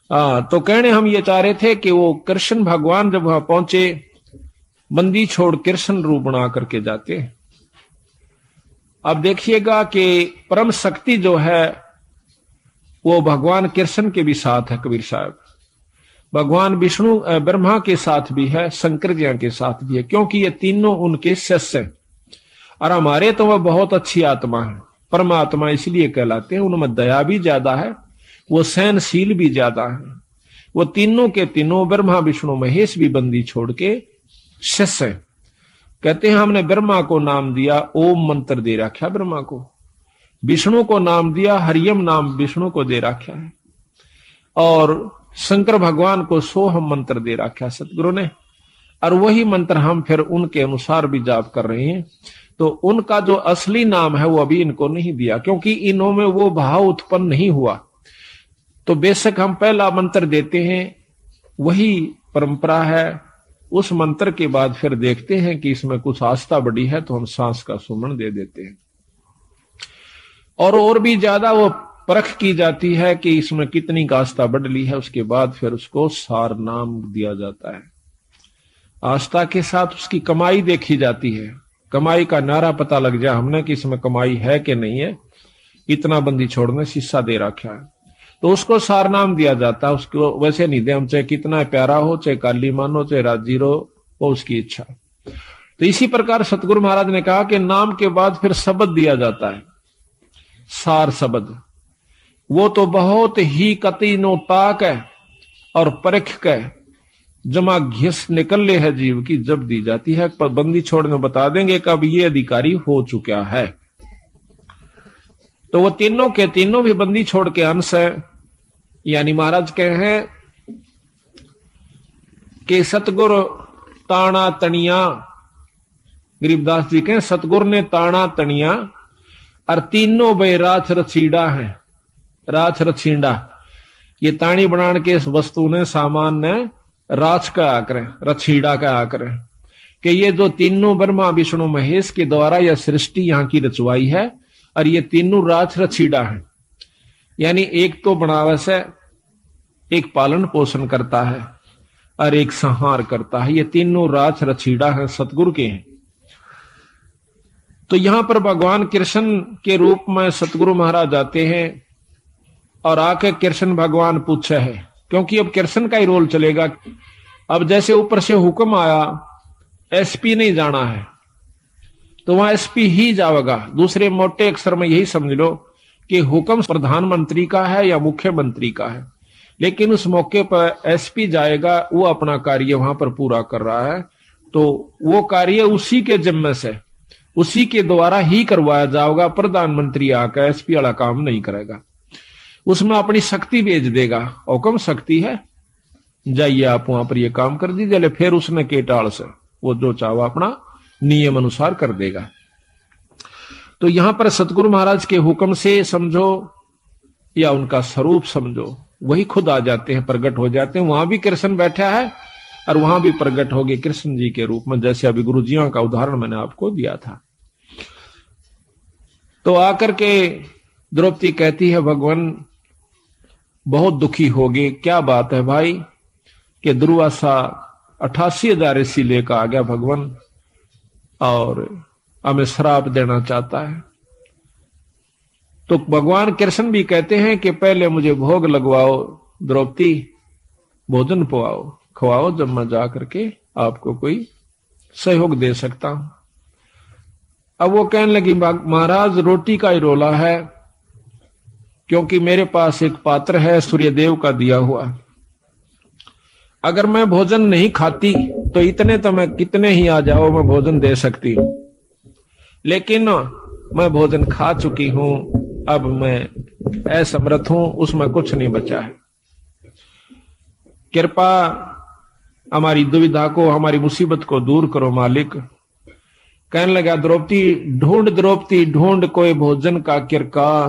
Speaker 1: तो कहने हम ये चाह रहे थे कि वो कृष्ण भगवान जब वहां पहुंचे, बंदी छोड़ कृष्ण रूप बना करके जाते हैं। अब देखिएगा कि परम शक्ति जो है वो भगवान कृष्ण के भी साथ है कबीर साहब, भगवान विष्णु ब्रह्मा के साथ भी है, शंकर जी के साथ भी है, क्योंकि ये तीनों उनके शिष्य हैं। और हमारे तो वह बहुत अच्छी आत्मा है, परमात्मा इसलिए कहलाते हैं। उनमें दया भी ज्यादा है, वो सहनशील भी ज्यादा है। वो तीनों के तीनों ब्रह्मा विष्णु महेश भी बंदी छोड़ के शिष्य है। कहते हैं हमने ब्रह्मा को नाम दिया, ओम मंत्र दे रखा ब्रह्मा को, विष्णु को नाम दिया हरियम नाम विष्णु को दे रखा है, और शंकर भगवान को सोहम मंत्र दे रखा सतगुरु ने। और वही मंत्र हम फिर उनके अनुसार भी जाप कर रहे हैं। तो उनका जो असली नाम है वो अभी इनको नहीं दिया, क्योंकि इन्हों में वो भाव उत्पन्न नहीं हुआ। तो बेशक हम पहला मंत्र देते हैं, वही परंपरा है। उस मंत्र के बाद फिर देखते हैं कि इसमें कुछ आस्था बढ़ी है तो हम सांस का सुमन दे देते हैं, और भी ज्यादा वो परख की जाती है कि इसमें कितनी आस्था बढ़ ली है। उसके बाद फिर उसको सार नाम दिया जाता है। आस्था के साथ उसकी कमाई देखी जाती है, कमाई का नारा पता लग जाए हमने कि इसमें कमाई है कि नहीं है। इतना बंदी छोड़ने शीशा दे रखा है तो उसको सार नाम दिया जाता है। उसको वैसे नहीं दे हम, चाहे कितना प्यारा हो, चाहे काली मान हो, चाहे राजीरो हो, उसकी इच्छा। तो इसी प्रकार सतगुरु महाराज ने कहा कि नाम के बाद फिर शब्द दिया जाता है, सार शब्द। वो तो बहुत ही कति नो ताक है और परख के जमा घिस निकल ले है जीव की, जब दी जाती है। पर बंदी छोड़ने बता देंगे कब ये अधिकारी हो चुका है। तो वो तीनों के तीनों भी बंदी छोड़ के अंश है। यानी महाराज कहे हैं कि सतगुरु ताना तनिया, गरीबदास जी कहें सतगुरु ने ताना तनिया, और तीनों बे राछ रछीड़ा है। राछ रछीड़ा ये ताणी बनाने के वस्तु ने, सामान ने राछ का आकर, रछीड़ा का आकर, कि ये जो तीनों ब्रह्मा विष्णु महेश के द्वारा यह सृष्टि यहाँ की रचवाई है, और ये तीनों राज रछीड़ा है, यानी एक तो बनावस है, एक पालन पोषण करता है और एक संहार करता है। ये तीनों राज रछीड़ा है, सतगुरु के हैं। तो यहां पर भगवान कृष्ण के रूप में सतगुरु महाराज आते हैं और आके कृष्ण भगवान पूछे है, क्योंकि अब कृष्ण का ही रोल चलेगा। अब जैसे ऊपर से हुक्म आया, एसपी नहीं जाना है तो वहां एसपी ही जाएगा। दूसरे मोटे अक्षर में यही समझ लो कि हुक्म प्रधानमंत्री का है या मुख्यमंत्री का है, लेकिन उस मौके पर एसपी जाएगा, वो अपना कार्य वहां पर पूरा कर रहा है। तो वो कार्य उसी के जिम्मे से, उसी के द्वारा ही करवाया जाएगा। प्रधानमंत्री आकर एसपी वाला काम नहीं करेगा, उसमें अपनी शक्ति भेज देगा। हुक्म शक्ति है, जाइए आप वहां पर ये काम कर दीजिए। फिर उसने केटाल से वो जो चाहो अपना नियम अनुसार कर देगा। तो यहां पर सतगुरु महाराज के हुक्म से समझो या उनका स्वरूप समझो, वही खुद आ जाते हैं, प्रकट हो जाते हैं। वहां भी कृष्ण बैठा है और वहां भी प्रकट हो गए कृष्ण जी के रूप में, जैसे अभी गुरु जियों का उदाहरण मैंने आपको दिया था। तो आकर के द्रौपदी कहती है, भगवान बहुत दुखी हो गए। क्या बात है भाई? कि दुर्वासा 88,000 ऋषि लेकर आ गया भगवान और हमें श्राप देना चाहता है। तो भगवान कृष्ण भी कहते हैं कि पहले मुझे भोग लगवाओ द्रौपदी, भोजन पवाओ, खवाओ, जब मैं जा करके आपको कोई सहयोग दे सकता हूं। अब वो कहने लगी, महाराज रोटी का ही रोला है, क्योंकि मेरे पास एक पात्र है सूर्यदेव का दिया हुआ। अगर मैं भोजन नहीं खाती तो इतने तो मैं कितने ही आ जाओ, मैं भोजन दे सकती हूं, लेकिन मैं भोजन खा चुकी हूं, अब मैं असमर्थ हूं, उसमें कुछ नहीं बचा है। कृपा हमारी दुविधा को, हमारी मुसीबत को दूर करो मालिक। कहने लगा, द्रौपदी ढूंढ कोई भोजन का किरका,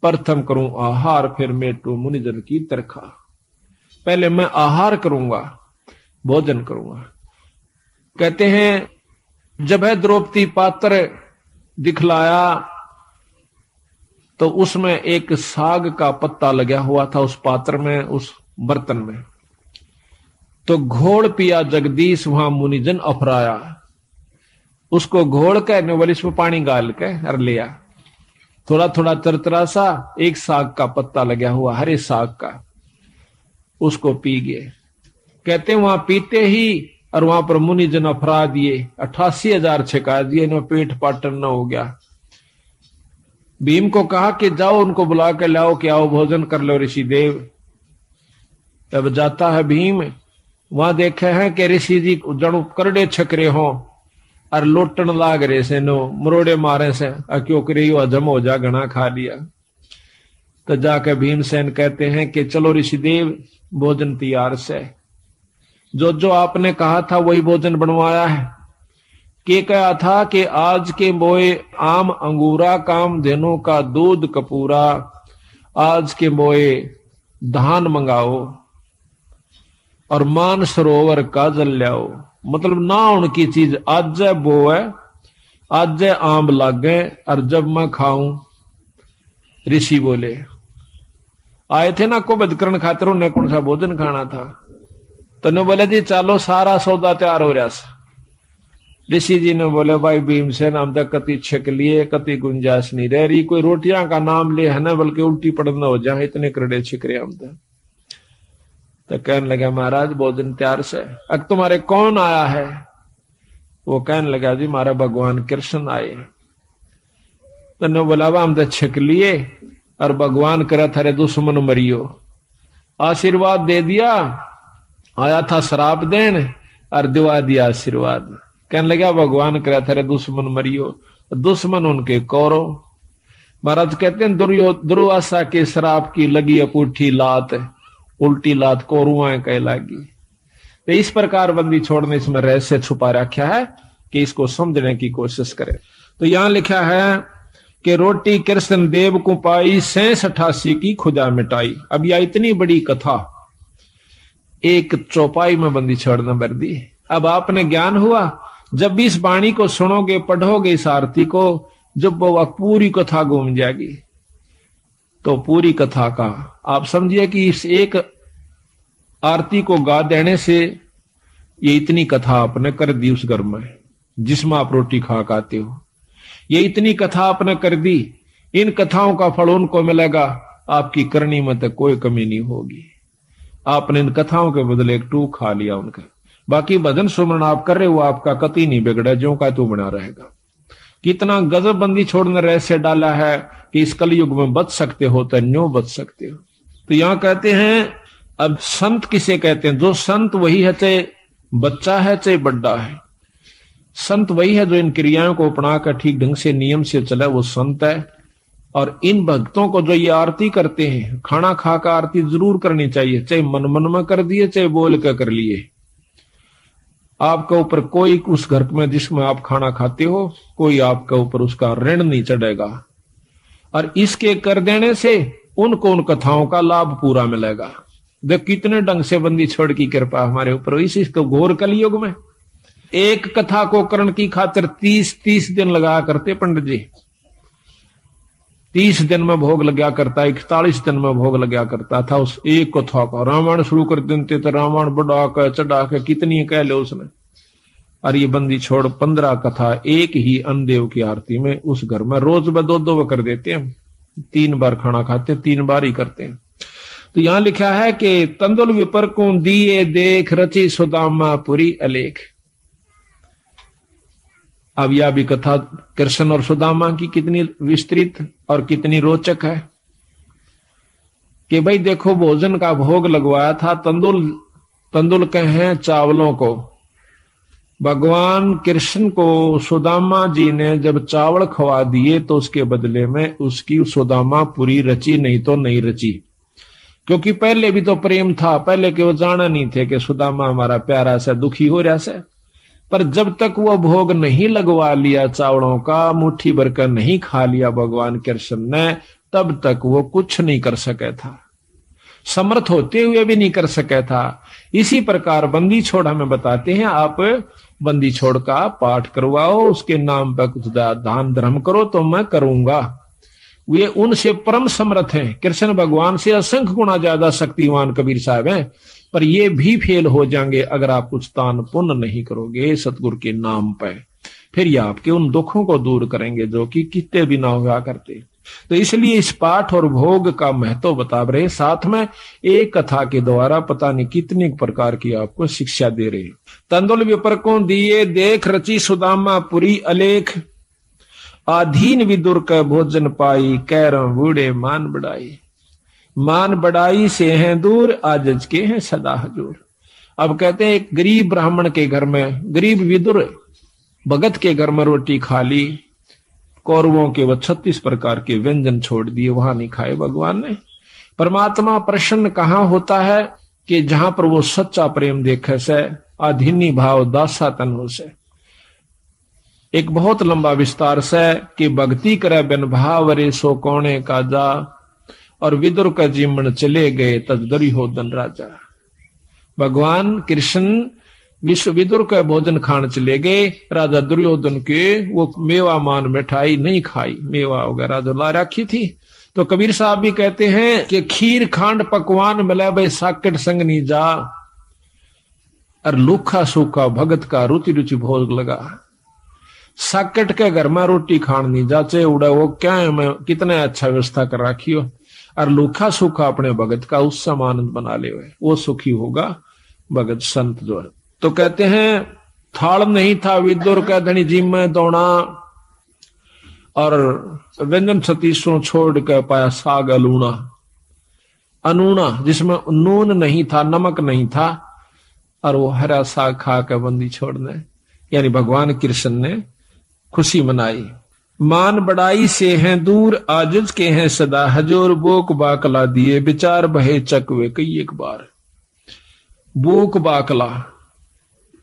Speaker 1: प्रथम करूं आहार फिर मेटू मुनिजन की तरखा। पहले मैं आहार करूंगा, भोजन करूंगा। कहते हैं जब है द्रौपदी पात्र दिखलाया तो उसमें एक साग का पत्ता लगा हुआ था उस पात्र में, उस बर्तन में। तो घोड़ पिया जगदीश वहां मुनिजन अफराया। उसको घोड़ के बोले इसमें पानी गाल के और लिया। थोड़ा थोड़ा तरतरा सा एक साग का पत्ता लगा हुआ, हरे साग का, उसको पी गए। कहते वहां पीते ही और वहां पर मुनिजन अफरा दिए, 88,000 छिका दिए, इन्हें पेट पाटन न हो गया। भीम को कहा कि जाओ उनको बुला के लाओ कि आओ भोजन कर लो ऋषि देव। तब जाता है भीम, वहां देखे हैं कि ऋषि जी जड़ू करड़े छकरे हो और लोटन लाग रहे से, नो मरोड़े मारे से, क्यों करे हजम हो जा, घना खा लिया। तो जाकर भीमसेन कहते हैं कि चलो ऋषिदेव भोजन तैयार से, जो जो आपने कहा था वही भोजन बनवाया है। के कहा था कि आज के बोए आम अंगूरा, काम धेनु का दूध कपूरा, आज के बोए धान मंगाओ और मान सरोवर का जल लाओ। मतलब ना उनकी चीज आज बो है, आज आम लागे और जब मैं खाऊं। ऋषि बोले, आए थे ना कुबद करण खातिर, उन्हें कौन सा भोजन खाना था। तो ने बोले जी चलो सारा सौदा तैयार हो रहा। ऋषि जी ने बोले, भाई भीमसेन हम तक कति छक लिए, कति गुंजाइश नहीं रह रही, कोई रोटियां का नाम ले है ना, बल्कि उल्टी पड़ना हो जाए, इतने करड़े छिक रहे हम तो कहने लगा महाराज भोजन तैयार से। अब तुम्हारे कौन आया है? वो कहने लगा जी हमारा भगवान कृष्ण आए। तो ने बोला हम तो छिक लिए और भगवान करे थारे दुश्मन मरियो। आशीर्वाद दे दिया, आया था श्राप देन और दिवा दिया आशीर्वाद। कहने लगा भगवान करे थारे दुश्मन मरियो, दुश्मन उनके कौरव। महाराज कहते हैं दुर्वासा के श्राप की लगी अपूठी लात, उल्टी लात कौरुआ कह लागी। तो इस प्रकार बंदी छोड़ने इसमें रहस्य छुपा रखा है कि इसको समझने की कोशिश करें। तो यहां लिखा है कि रोटी कृष्ण देव को पाई, 86 की खुदा मिटाई। अब यह इतनी बड़ी कथा एक चौपाई में बंदी छोड़ना भर दी। अब आपने ज्ञान हुआ, जब भी इस वाणी को सुनोगे, पढ़ोगे इस आरती को, जब वो पूरी कथा घूम जाएगी तो पूरी कथा का आप समझिए कि इस एक आरती को गा देने से ये इतनी कथा आपने कर दी उस घर में जिसमें आप रोटी खा खाते हो। ये इतनी कथा आपने कर दी, इन कथाओं का फल उनको मिलेगा, आपकी करनी में तो कोई कमी नहीं होगी। आपने इन कथाओं के बदले एक टूक खा लिया उनका। बाकी भजन सुमरण आप कर रहे हो, आपका कति नहीं बिगड़ा, जो का तू बना रहेगा। कितना गजब बंदी छोड़ने रहस्य डाला है कि इस कलयुग में बच सकते हो तो न्यो बच सकते हो। तो यहां कहते हैं, अब संत किसे कहते हैं? जो संत वही है, चाहे बच्चा है चाहे बड्डा है। संत वही है जो इन क्रियाओं को अपनाकर ठीक ढंग से नियम से चले, वो संत है। और इन भक्तों को जो ये आरती करते हैं, खाना खाकर आरती जरूर करनी चाहिए, चाहे मन मन में कर दिए चाहे बोल कर लिए। आपके ऊपर कोई उस घर में जिसमें आप खाना खाते हो, कोई आपके ऊपर उसका ऋण नहीं चढ़ेगा। और इसके कर देने से उनको उन कथाओं का लाभ पूरा मिलेगा। देख कितने ढंग से बंदी छोड़ की कृपा हमारे ऊपर। इसको घोर कलयुग में एक कथा को करण की खातिर 30 दिन लगा करते पंडित जी। 30 दिन में भोग लगा करता, 41 दिन में भोग लगा करता था उस एक कथा का। रामायण शुरू कर देते तो रामायण बढ़ा के चढ़ा के कितनी कह ले उसने। और ये बंदी छोड़ 15 कथा एक ही अनदेव की आरती में उस घर में रोज में 2 कर देते हैं। 3 बार खाना खाते, 3 बार ही करते हैं। तो यहां लिखा है कि तंदुल विपर को दिए देख रची सुदामा पुरी अलेख। अब यह भी कथा कृष्ण और सुदामा की कितनी विस्तृत और कितनी रोचक है कि भाई देखो, भोजन का भोग लगवाया था तंदुल कहें चावलों को। भगवान कृष्ण को सुदामा जी ने जब चावल खवा दिए तो उसके बदले में उसकी सुदामा पूरी रची, नहीं तो नहीं रची। क्योंकि पहले भी तो प्रेम था, पहले के वो जाना नहीं थे कि सुदामा हमारा प्यारा सा दुखी हो रहा से। पर जब तक वो भोग नहीं लगवा लिया चावलों का, मुट्ठी भर कर नहीं खा लिया भगवान कृष्ण ने, तब तक वो कुछ नहीं कर सके था, समर्थ होते हुए भी नहीं कर सके था। इसी प्रकार बंदी छोड़ हमें बताते हैं, आप बंदी छोड़ का पाठ करवाओ, उसके नाम पर कुछ दान धर्म करो तो मैं करूंगा। वे उनसे परम समर्थ हैं, कृष्ण भगवान से असंख्य गुना ज्यादा शक्तिवान कबीर साहब हैं। पर ये भी फेल हो जाएंगे अगर आप कुछ दान पुण्य नहीं करोगे सतगुरु के नाम पर। फिर ये आपके उन दुखों को दूर करेंगे जो कि कितने भी ना हुआ करते। तो इसलिए इस पाठ और भोग का महत्व बता रहे, साथ में एक कथा के द्वारा पता नहीं कितनी प्रकार की आपको शिक्षा दे रहे। तंदुल विपर को दिए देख रची सुदामा पुरी अलेख, आधीन विदुर का भोजन पाई, कैर बूढ़े मान बढ़ाई। मान बढ़ाई से हैं दूर, आजज के हैं सदा हजूर। अब कहते हैं एक गरीब ब्राह्मण के घर में, गरीब विदुर भगत के घर में रोटी खा ली, कौरवों के वो 36 प्रकार के व्यंजन छोड़ दिए, वहां नहीं खाए भगवान ने। परमात्मा प्रसन्न कहां होता है कि जहां पर वो सच्चा प्रेम देखे से, आधीनी भाव दासा तन हो से। एक बहुत लंबा विस्तार से कि भक्ति करे बिन भाव रे सो कोणे का जा, और विदुर का जीवन चले गए तद दुर्योधन राजा। भगवान कृष्ण विश्व विदुर का भोजन खान चले गए, राजा दुर्योधन के वो मेवा मान मिठाई नहीं खाई, मेवा वगैरह जो ला रखी थी। तो कबीर साहब भी कहते हैं कि खीर खांड पकवान मिला भाई साकट संग नी जा, और लूखा सूखा भगत का रुचि रुचि भोग लगा। साकट के घर में रोटी खान नहीं जाचे उड़ा, वो क्या है मैं कितने अच्छा व्यवस्था कर रखी हो, और लूखा सूखा अपने भगत का उससे आनंद बना ले, वो सुखी होगा भगत संत जो है। तो कहते हैं थाल नहीं था विदुर का धनी जी में दौड़ा, और व्यंजन 36 छोड़ के पाया साग अलूना, अनूना जिसमें नून नहीं था, नमक नहीं था, और वो हरा साग खा के बंदी छोड़ने, यानी भगवान कृष्ण ने खुशी मनाई। मान बढ़ाई से हैं दूर, आजिज के हैं सदा हजूर, बोक बाकला दिए विचार बहे चकवे कई एक बार। बोक बाकला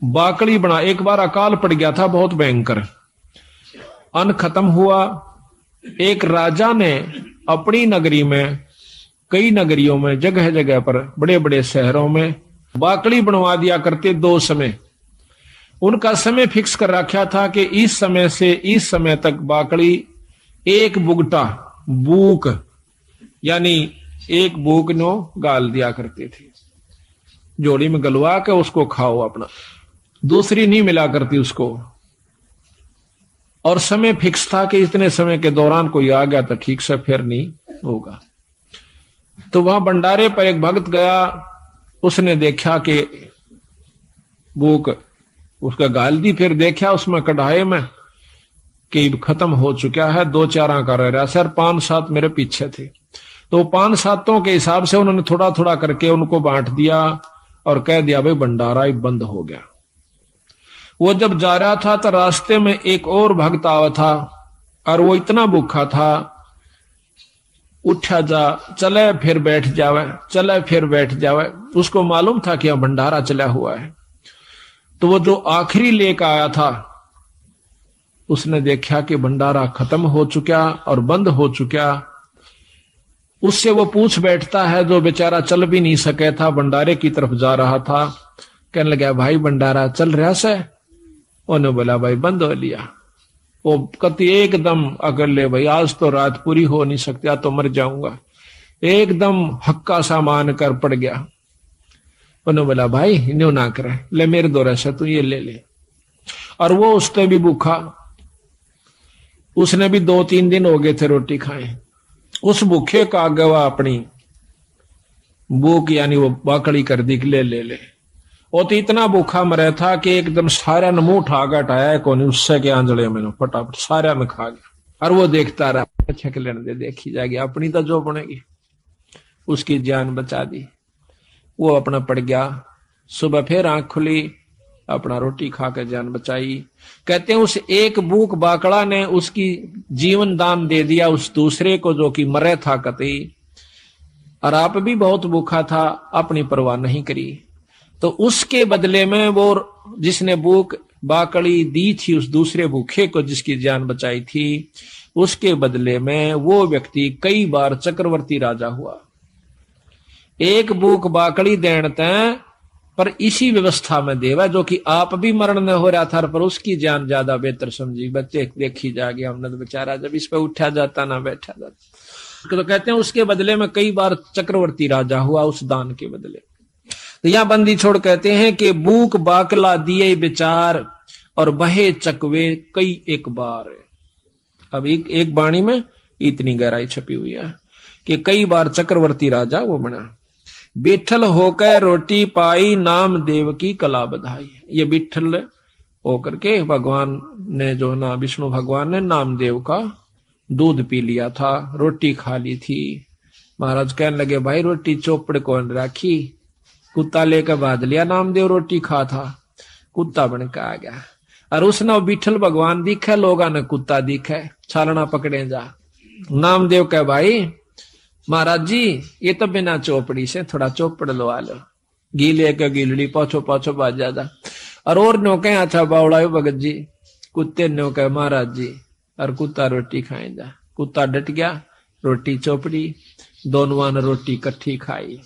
Speaker 1: बाकड़ी बना, एक बार अकाल पड़ गया था बहुत भयंकर, अन्न खत्म हुआ। एक राजा ने अपनी नगरी में, कई नगरियों में, जगह जगह पर, बड़े बड़े शहरों में बाकड़ी बनवा दिया करते 2 समय। उनका समय फिक्स कर रखा था कि इस समय से इस समय तक बाकड़ी एक बुगटा बूक यानी एक बूक नो गाल दिया करते थे, जोड़ी में गलवा के उसको खाओ अपना, दूसरी नहीं मिला करती उसको। और समय फिक्स था कि इतने समय के दौरान कोई आ गया तो ठीक से फिर नहीं होगा। तो वहां भंडारे पर एक भक्त गया, उसने देखा कि भूख उसका गाल दी, फिर देखा उसमें कढ़ाई में कि खत्म हो चुका है, 2-4 का रह रहा सर, 5-7 मेरे पीछे थे। तो 5-7 के हिसाब से उन्होंने थोड़ा थोड़ा करके उनको बांट दिया और कह दिया भाई भंडारा ही बंद हो गया। वो जब जा रहा था तो रास्ते में एक और भक्त आवा था और वो इतना भूखा था, उठा जा चले फिर बैठ जावे, चले फिर बैठ जावे। उसको मालूम था कि यह भंडारा चला हुआ है। तो वो जो आखिरी लेकर आया था उसने देखा कि भंडारा खत्म हो चुका और बंद हो चुका। उससे वो पूछ बैठता है, जो बेचारा चल भी नहीं सके था, भंडारे की तरफ जा रहा था, कहने लगा भाई भंडारा चल रहा से? उन्होंने बोला भाई बंद हो लिया। वो कति एकदम अगर ले भाई आज तो रात पूरी हो नहीं सकती, या तो मर जाऊंगा, एकदम हक्का सा मान कर पड़ गया। उन्होंने बोला भाई न्यू ना करे, ले मेरे दौरे से तू ये ले ले। और वो उससे भी भूखा, उसने भी 2-3 दिन हो गए थे रोटी खाए। उस भूखे का गवा अपनी भूख यानी वो बाकड़ी कर दी, ले ले ले। वो तो इतना भूखा मरे था कि एकदम सारा ने मुंह उठा के हटाया कौन, उससे के आंजड़े में फटाफट सारा में खा गया। और वो देखता रहा, अच्छा के लेने दे, देखी जाएगी अपनी तो जो बनेगी। उसकी जान बचा दी, वो अपना पड़ गया। सुबह फिर आंख खुली, अपना रोटी खा कर जान बचाई। कहते हैं उस एक भूख बाकड़ा ने उसकी जीवन दान दे दिया उस दूसरे को जो कि मरे था कतई। और आप भी बहुत भूखा था, अपनी परवाह नहीं करी। तो उसके बदले में वो जिसने भूख बाकड़ी दी थी उस दूसरे भूखे को जिसकी जान बचाई थी, उसके बदले में वो व्यक्ति कई बार चक्रवर्ती राजा हुआ। एक भूख बाकड़ी देते पर इसी व्यवस्था में देवा जो कि आप भी मरण न हो रहा था, पर उसकी जान ज्यादा बेहतर समझी। बच्चे देखी जाएगी, हमने तो बेचारा जब इस पे उठा जाता ना बैठा जाता। तो कहते हैं उसके बदले में कई बार चक्रवर्ती राजा हुआ उस दान के बदले। तो यहां बंदी छोड़ कहते हैं कि भूख बाकला दिए विचार और बहे चकवे कई एक बार। अब एक बाणी में इतनी गहराई छपी हुई है कि कई बार चक्रवर्ती राजा वो बना। बिठल होकर रोटी पाई नाम देव की कला बधाई। ये बिठल होकर के भगवान ने जो ना विष्णु भगवान ने नामदेव का दूध पी लिया था, रोटी खा ली थी। महाराज कहने लगे भाई रोटी चौपड़ कौन राखी? कुत्ता लेकर बांध लिया, नामदेव रोटी खा था, कुत्ता बन के आ गया। और उसने बिठल भगवान दिखे, लोगा ने कुत्ता दिखे, छालना पकड़े जा। नामदेव कह भाई महाराज जी ये तो बिना चौपड़ी से थोड़ा चौपड़ लो, आ लो। घी लेकर गिलड़ी पाछो पाछो बाज जा। और नो कहे अच्छा बावड़ा भगत जी, कुत्ते नो कहे महाराज जी, और कुत्ता रोटी खाए जा। कुत्ता डट गया, रोटी चौपड़ी, दोनों ने रोटी इकट्ठी खाई।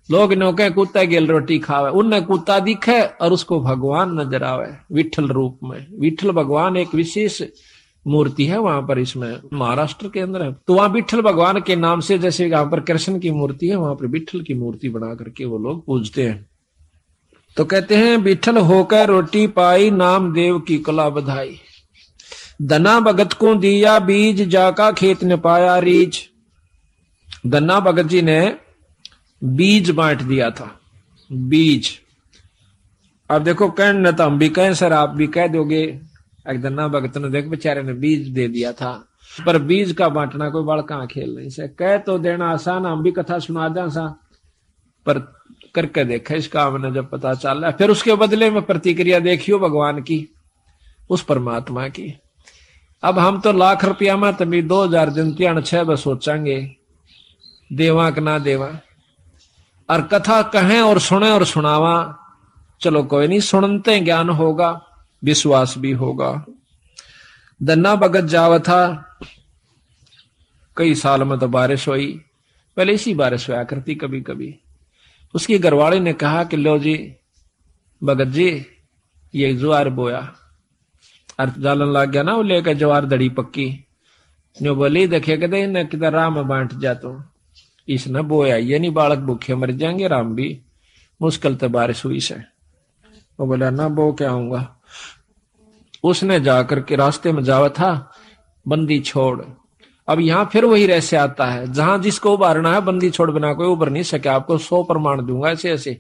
Speaker 1: लोग नो कहे कुत्ता गेल रोटी खावे, उनने कुत्ता दिखे और उसको भगवान नजर आवे विठल रूप में। विठल भगवान एक विशेष मूर्ति है वहां पर, इसमें महाराष्ट्र के अंदर है। तो वहां विठल भगवान के नाम से जैसे यहाँ पर कृष्ण की मूर्ति है, वहां पर विठल की मूर्ति बना करके वो लोग पूजते हैं। तो कहते हैं विठल होकर रोटी पाई नाम देव की कला बधाई। धना भगत को दिया बीज जाका खेत ने पाया रीछ। धना भगत जी ने बीज बांट दिया था, बीज। अब देखो कहने तो हम भी कहें सर, आप भी कह दोगे एक धना भगत ने देख बेचारे ने बीज दे दिया था, पर बीज का बांटना कोई बड़ कहां खेल नहीं से। कह तो देना आसान, हम भी कथा सुना दें सा, पर करके देखा इसका हमने जब पता चला, फिर उसके बदले में प्रतिक्रिया देखियो भगवान की, उस परमात्मा की। अब हम तो लाख रुपया में तभी 2000 दिन 6 बस सोचेंगे देवा कि ना देवा, और कथा कहें और सुने और सुनावा। चलो कोई नहीं, सुनते ज्ञान होगा, विश्वास भी होगा। धन्ना भगत जावा था, कई साल में तो बारिश हुई, पहले इसी बारिश हुआ करती कभी कभी। उसकी घरवाली ने कहा कि लो जी भगत जी ये ज्वार बोया, और जालन लग गया ना, वो लेकर ज्वार दड़ी पक्की। न्यो बोली देखे कहते इन्हें किधर राम बांट जा तो इसने बोया ये नहीं बालक भूखे मर जाएंगे राम भी मुश्किल तो बारिश हुई से। वो बोला ना बो क्या आऊंगा। उसने जाकर के रास्ते में जावा था बंदी छोड़। अब यहां फिर वही रहस्य आता है जहां जिसको उबारना है बंदी छोड़ बिना कोई उबर नहीं सके। आपको 100 प्रमाण दूंगा ऐसे ऐसे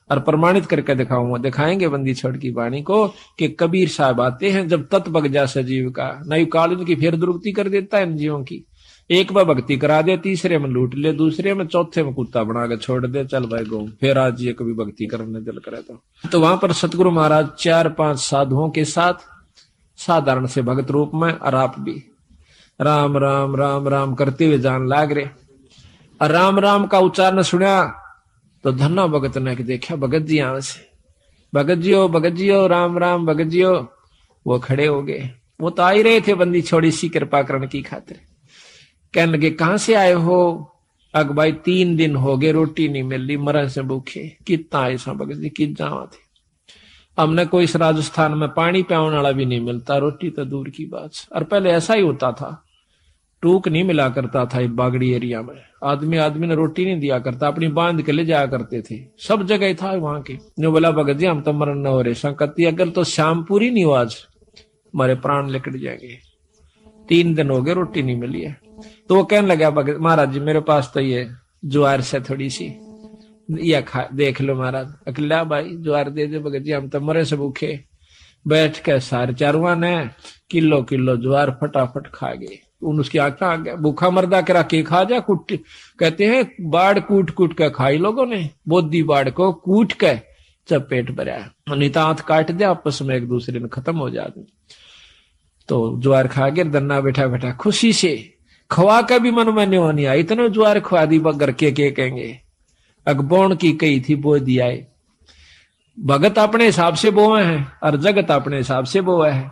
Speaker 1: और प्रमाणित करके दिखाऊंगा। दिखाएंगे बंदी छोड़ की वाणी को कि कबीर साहब आते हैं जब तत् बग जा सजीव का नई काल की फिर दुर्गति कर देता है इन जीवों की। एक बार भक्ति करा दे तीसरे में लूट ले दूसरे में चौथे में कुत्ता बना के छोड़ दे चल भाई गो फिर आज ये कभी भक्ति करने दिल करे तो वहां पर सतगुरु महाराज 4-5 साधुओं के साथ साधारण से भगत रूप में और आप भी राम राम राम राम करते हुए जान लाग रहे। और राम राम का उच्चारण सुना तो धन्ना भगत ने देखा भगत जी यहां से भगत जी हो राम राम भगत जी हो। वो खड़े हो गए। वो तो आ ही रहे थे बंदी छोड़ी सी कृपा करने की खातिर। कहने लगे कहां से आए हो। अग भाई 3 दिन हो गए रोटी नहीं मिल रही मरण से भूखे। कितना ऐसा भगत जी कि जावा थे हमने कोई इस राजस्थान में पानी पियाने वाला भी नहीं मिलता रोटी तो दूर की बात। और पहले ऐसा ही होता था टूक नहीं मिला करता था बागड़ी एरिया में आदमी ने रोटी नहीं दिया करता अपनी बांध के ले जाया करते थे सब जगह था वहां के। जो बोला भगत जी हम तो मरण न हो रहे संकती अगर तो शाम पूरी नहीं हो आज हमारे प्राण निकट जाएंगे। 3 दिन हो गए रोटी नहीं मिली है। तो वो कहने लगा भगत महाराज जी मेरे पास तो ये ज्वार से थोड़ी सी या खा देख लो महाराज। अकेला भाई ज्वार दे दे भगत जी हम तो मरे से भूखे। बैठ के 4.5 ने किलो ज्वार फटाफट खा गए। उसकी आंखें आ गया भूखा मर्दा करा के खा जा कुट कहते हैं बाढ़ कूट के खाई लोगों ने बोधी बाढ़ को कूट के जब पेट भरा नितांत काट दे आपस में एक दूसरे में खत्म हो जाते। तो ज्वार खा के दन्ना बैठा खुशी से खवा का भी मन में नहीं होनी आई इतने ज्वार खवा दी बगर के कहेंगे अगबोण की कही थी बो दिया है। भगत अपने हिसाब से बोए हैं और जगत अपने हिसाब से बोए है।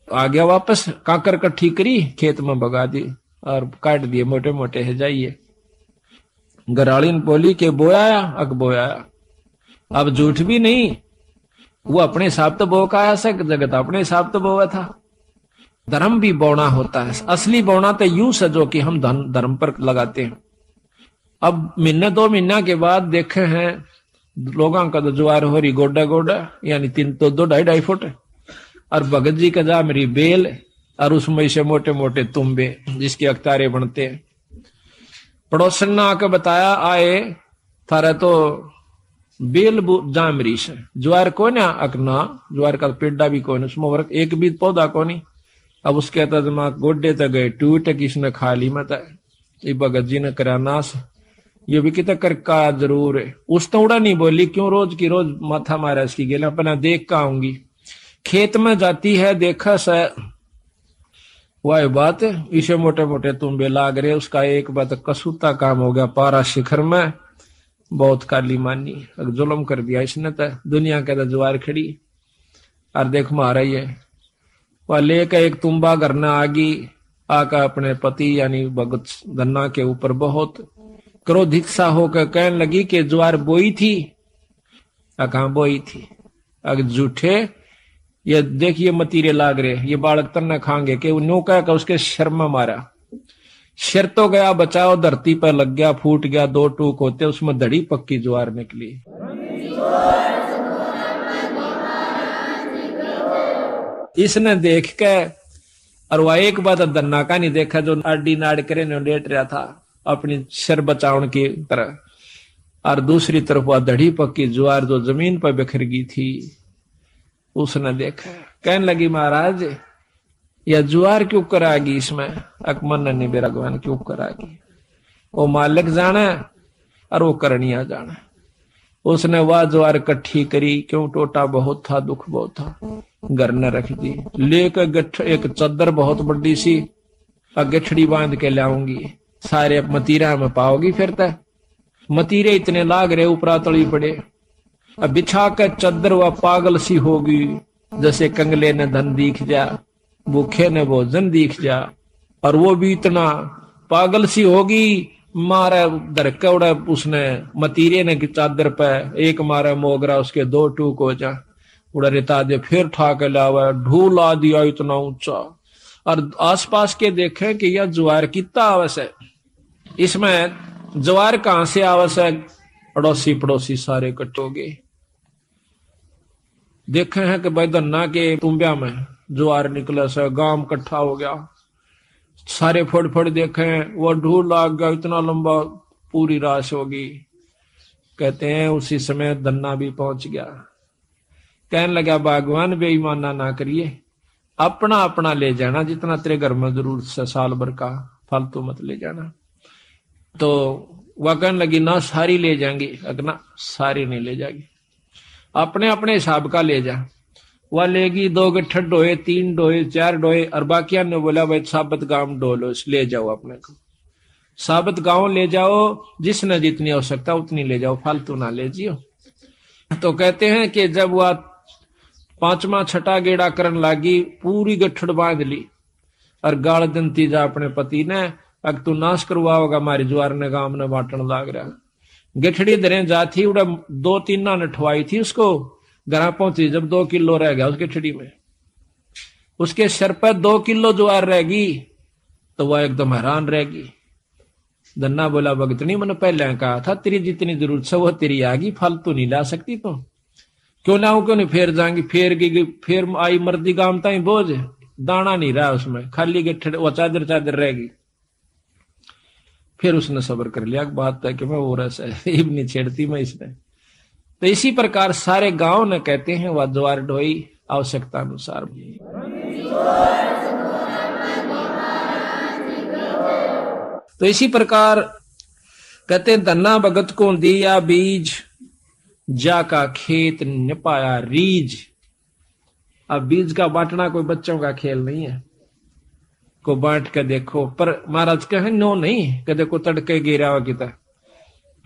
Speaker 1: आ गया वापस काकर कट्ठी करी खेत में भगा दी और काट दिए मोटे मोटे है जाइए। गराड़ी बोली के बोया अग बोया अब झूठ भी नहीं वो अपने हिसाब तो बो का आया से जगत अपने हिसाब तो बोया था। धर्म भी बोना होता है असली बोना तो यूं सजो कि हम धर्म पर लगाते हैं। अब 1-2 महीना के बाद देखे हैं लोगों का तो ज्वार हो रही गोडा यानी 2-2.5 फुट और भगत जी का जा मेरी बेल और उसमें से मोटे मोटे तुम्बे जिसके अख्तारे बनते हैं। पड़ोसन ने आकर बताया आए थारा तो बेल जामरी से ज्वार को ना अकना ज्वार का पेड़ा भी कौन उसमें वर्क एक भी पौधा को नहीं। अब उसके तजमा गोड्डे तक गए टूट किसने खा ली मत भगत जी ने करा नाश ये भी कितना कर का जरूर है। उस तोड़ा नहीं बोली क्यों रोज की रोज माथा मारा इसकी गेला अपना देख का आऊंगी खेत में जाती है देखा सा वह बात इसे मोटे मोटे तुम्बे लाग रहे। उसका एक बात कसूता काम हो गया पारा शिखर में बहुत काली मानी जुल्म कर दिया इसने तो दुनिया के ज्वार खड़ी और देख मारा ये वह लेकर एक तुम्बा करना आगी आका अपने पति यानी भगत धन्ना के ऊपर बहुत क्रोधित सा होकर कहने लगी कि ज्वार बोई थी कहां बोई थी अगर झूठे ये देखिए मतीरे लाग रहे ये बालक तन्ना खाएंगे कि नो कह उसके शर्मा मारा शर तो गया बचाओ धरती पर लग गया फूट गया 2 टूक होते उसमें धड़ी पक्की ज्वार निकली। इसने देख के और वह एक बात दन्ना का नहीं देखा जो आडी नाड़ करे लेट रहा था अपनी शर बचावन की तरह और दूसरी तरफ वह धड़ी पक्की ज्वार जो जमीन पर बिखर गई थी उसने देखा कहने लगी महाराज यह ज्वार क्यों करागी इसमें अकमन ने मेरा भगवान क्यों करागी वो मालिक जाना और वो करनिया जाना। उसने वह ज्वार इकट्ठी करी क्यों टोटा बहुत था दुख बहुत था घर न रख दी लेकर एक चद्दर बहुत बड़ी सी गठड़ी बांध के लाऊंगी सारे मतीरा में पाओगी फिर तक मतीरे इतने लाग रहे ऊपरा तली पड़े अब बिछा कर चद्दर वह पागल सी होगी जैसे कंगले ने धन दिख जा भूखे ने भोजन दिख जा और वो भी इतना पागल सी होगी मारा धरका उड़ा उसने मतीरे ने की चादर पे एक मारा मोगरा उसके 2 टूक हो जा उड़ा रेता दे फिर ठा के लावा ढूला दिया इतना ऊंचा और आसपास के देखें कि यह ज्वार कितना आवश्यक, इसमें ज्वार कहां से आवश्यक, अड़ोसी पड़ोसी सारे इकट्ठे हो गए। देखे हैं कि भाई धन्ना के तुम्बिया में ज्वार निकला से गांव इकट्ठा हो गया, सारे फड़ फड़ देखे वो ढूंढ लाग गया, इतना लंबा पूरी राश होगी। कहते हैं उसी समय धन्ना भी पहुंच गया, कहने लगा भगवान बेईमाना ना करिए, अपना अपना ले जाना, जितना तेरे घर में जरूरत से साल भर का, फालतू मत ले जाना। तो वह कहने लगी ना सारी ले जाएंगी, अगना सारी नहीं ले जाएगी, अपने अपने हिसाब का ले जा। वह लेगी 2 गट्ठर डोए, 3 डोए, 4 डोए, और बाकिया ने बोला भाई साबत गांव डोलो, ले जाओ अपने को, साबत गांव ले जाओ, जिसने जितनी आवश्यकता उतनी ले जाओ, फालतू ना ले जियो। तो कहते हैं कि जब वह 5वां छठा गेड़ा करन लागी, पूरी गठड़ बांध ली और गाल दंती जा अपने पति ने, अग तू नाश करवाओगा हमारी ज्वार ने गांव ने बांटन लाग रहा। गठड़ी दरें जाती उड़ा 2-3 ना नठवाई थी उसको, घर पहुंची जब 2 किलो रह गया उस गठड़ी में, उसके सर पर 2 किलो ज्वार रहेगी, तो वह एकदम हैरान रहेगी। धन्ना बोला भगतनी मैंने पहले कहा था तेरी जितनी जरूरत है वो तेरी आगी, फालतू नहीं ला सकती, तो क्यों लाऊं, क्यों नहीं, फेर जाएंगी, फेर आई मर्दी गांव ताई बोझ, दाना नहीं रहा उसमें, खाली गठड़ वो चादर चादर रहेगी। फिर उसने सब्र कर लिया, बात है कि मैं वो रस नहीं छेड़ती मैं इसने। तो इसी प्रकार सारे गांव ने कहते हैं वह ज्वार ढोई आवश्यकता अनुसार। तो इसी प्रकार कहते धन्ना भगत को दिया बीज, जाका खेत न पाया रीज। अब बीज का बांटना कोई बच्चों का खेल नहीं है, को बांट के देखो, पर महाराज कहे नो नहीं, कि देखो तड़के गिरा हुआ किता,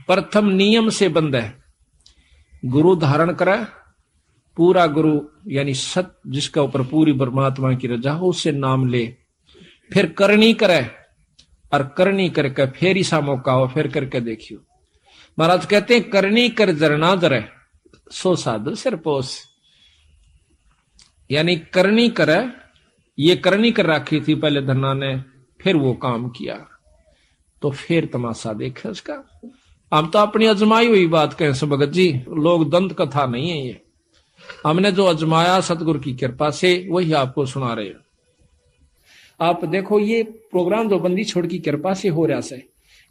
Speaker 1: प्रथम नियम से बंद है, गुरु धारण करे, पूरा गुरु यानी सत जिसका ऊपर पूरी परमात्मा की रजा हो उससे नाम ले, फिर करनी करे, और करनी करके फिर ऐसा मौका हो फिर करके देखियो। महाराज कहते हैं करनी कर जरना जरे, सो साधु सिर पोस, यानी करनी करे, ये करनी कर रखी थी पहले धन्ना ने, फिर वो काम किया, तो फिर तमाशा देखे उसका। हम तो अपनी अजमाई हुई बात कहें भगत जी, लोग दंत कथा नहीं है ये, हमने जो अजमाया सतगुरु की कृपा से वही आपको सुना रहे हैं। आप देखो ये प्रोग्राम जो बंदी छोड़ की कृपा से हो रहा है,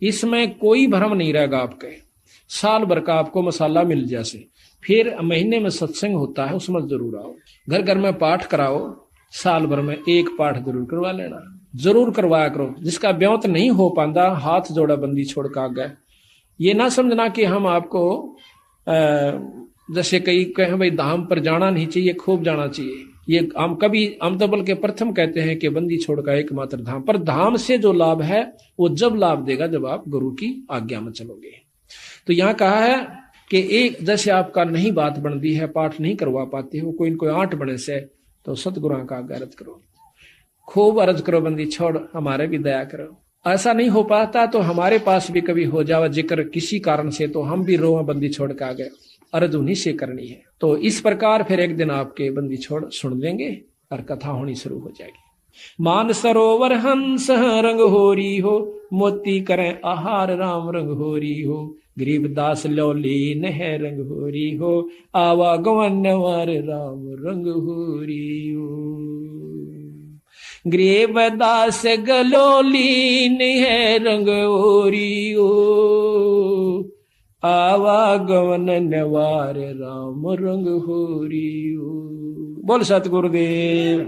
Speaker 1: इसमें कोई भ्रम नहीं रहेगा आपके, साल भर का आपको मसाला मिल जैसे, फिर महीने में सत्संग होता है उसमें जरूर आओ, घर घर में पाठ कराओ, साल भर में 1 पाठ जरूर करवा लेना, जरूर करवाया करो। जिसका ब्योत नहीं हो पाता हाथ जोड़ा बंदी छोड़ का गए, ये ना समझना कि हम आपको जैसे कई कहें भाई धाम पर जाना नहीं चाहिए, खूब जाना चाहिए, ये हम तो बल्कि प्रथम कहते हैं कि बंदी छोड़ का एकमात्र धाम, पर धाम से जो लाभ है वो जब लाभ देगा जब आप गुरु की आज्ञा में चलोगे। तो यहाँ कहा है कि एक जैसे आपका नहीं बात बनती है, पाठ नहीं करवा पाते हो, कोई इनको 8 बने से, तो सतगुरु का आज्ञा अर्ज करो, खूब अर्ज करो, बंदी छोड़ हमारे भी दया करो। ऐसा नहीं हो पाता तो हमारे पास भी कभी हो जावा जिक्र किसी कारण से, तो हम भी रोआ बंदी छोड़ के आ गए, अर्ज उन्हीं से करनी है। तो इस प्रकार फिर एक दिन आपके बंदी छोड़ सुन लेंगे और कथा होनी शुरू हो जाएगी। मान सरोवर हंस रंग होरी हो, मोती करें आहार राम रंग होरी हो, गरीबदास लौलीन है रंग होरी हो, आवा गवनवर राम रंग होरी हो। गरीबदास गलोलीन है रंग होरी हो, आवागमन नवार राम रंग होरी हो। बोल सतगुरुदेव।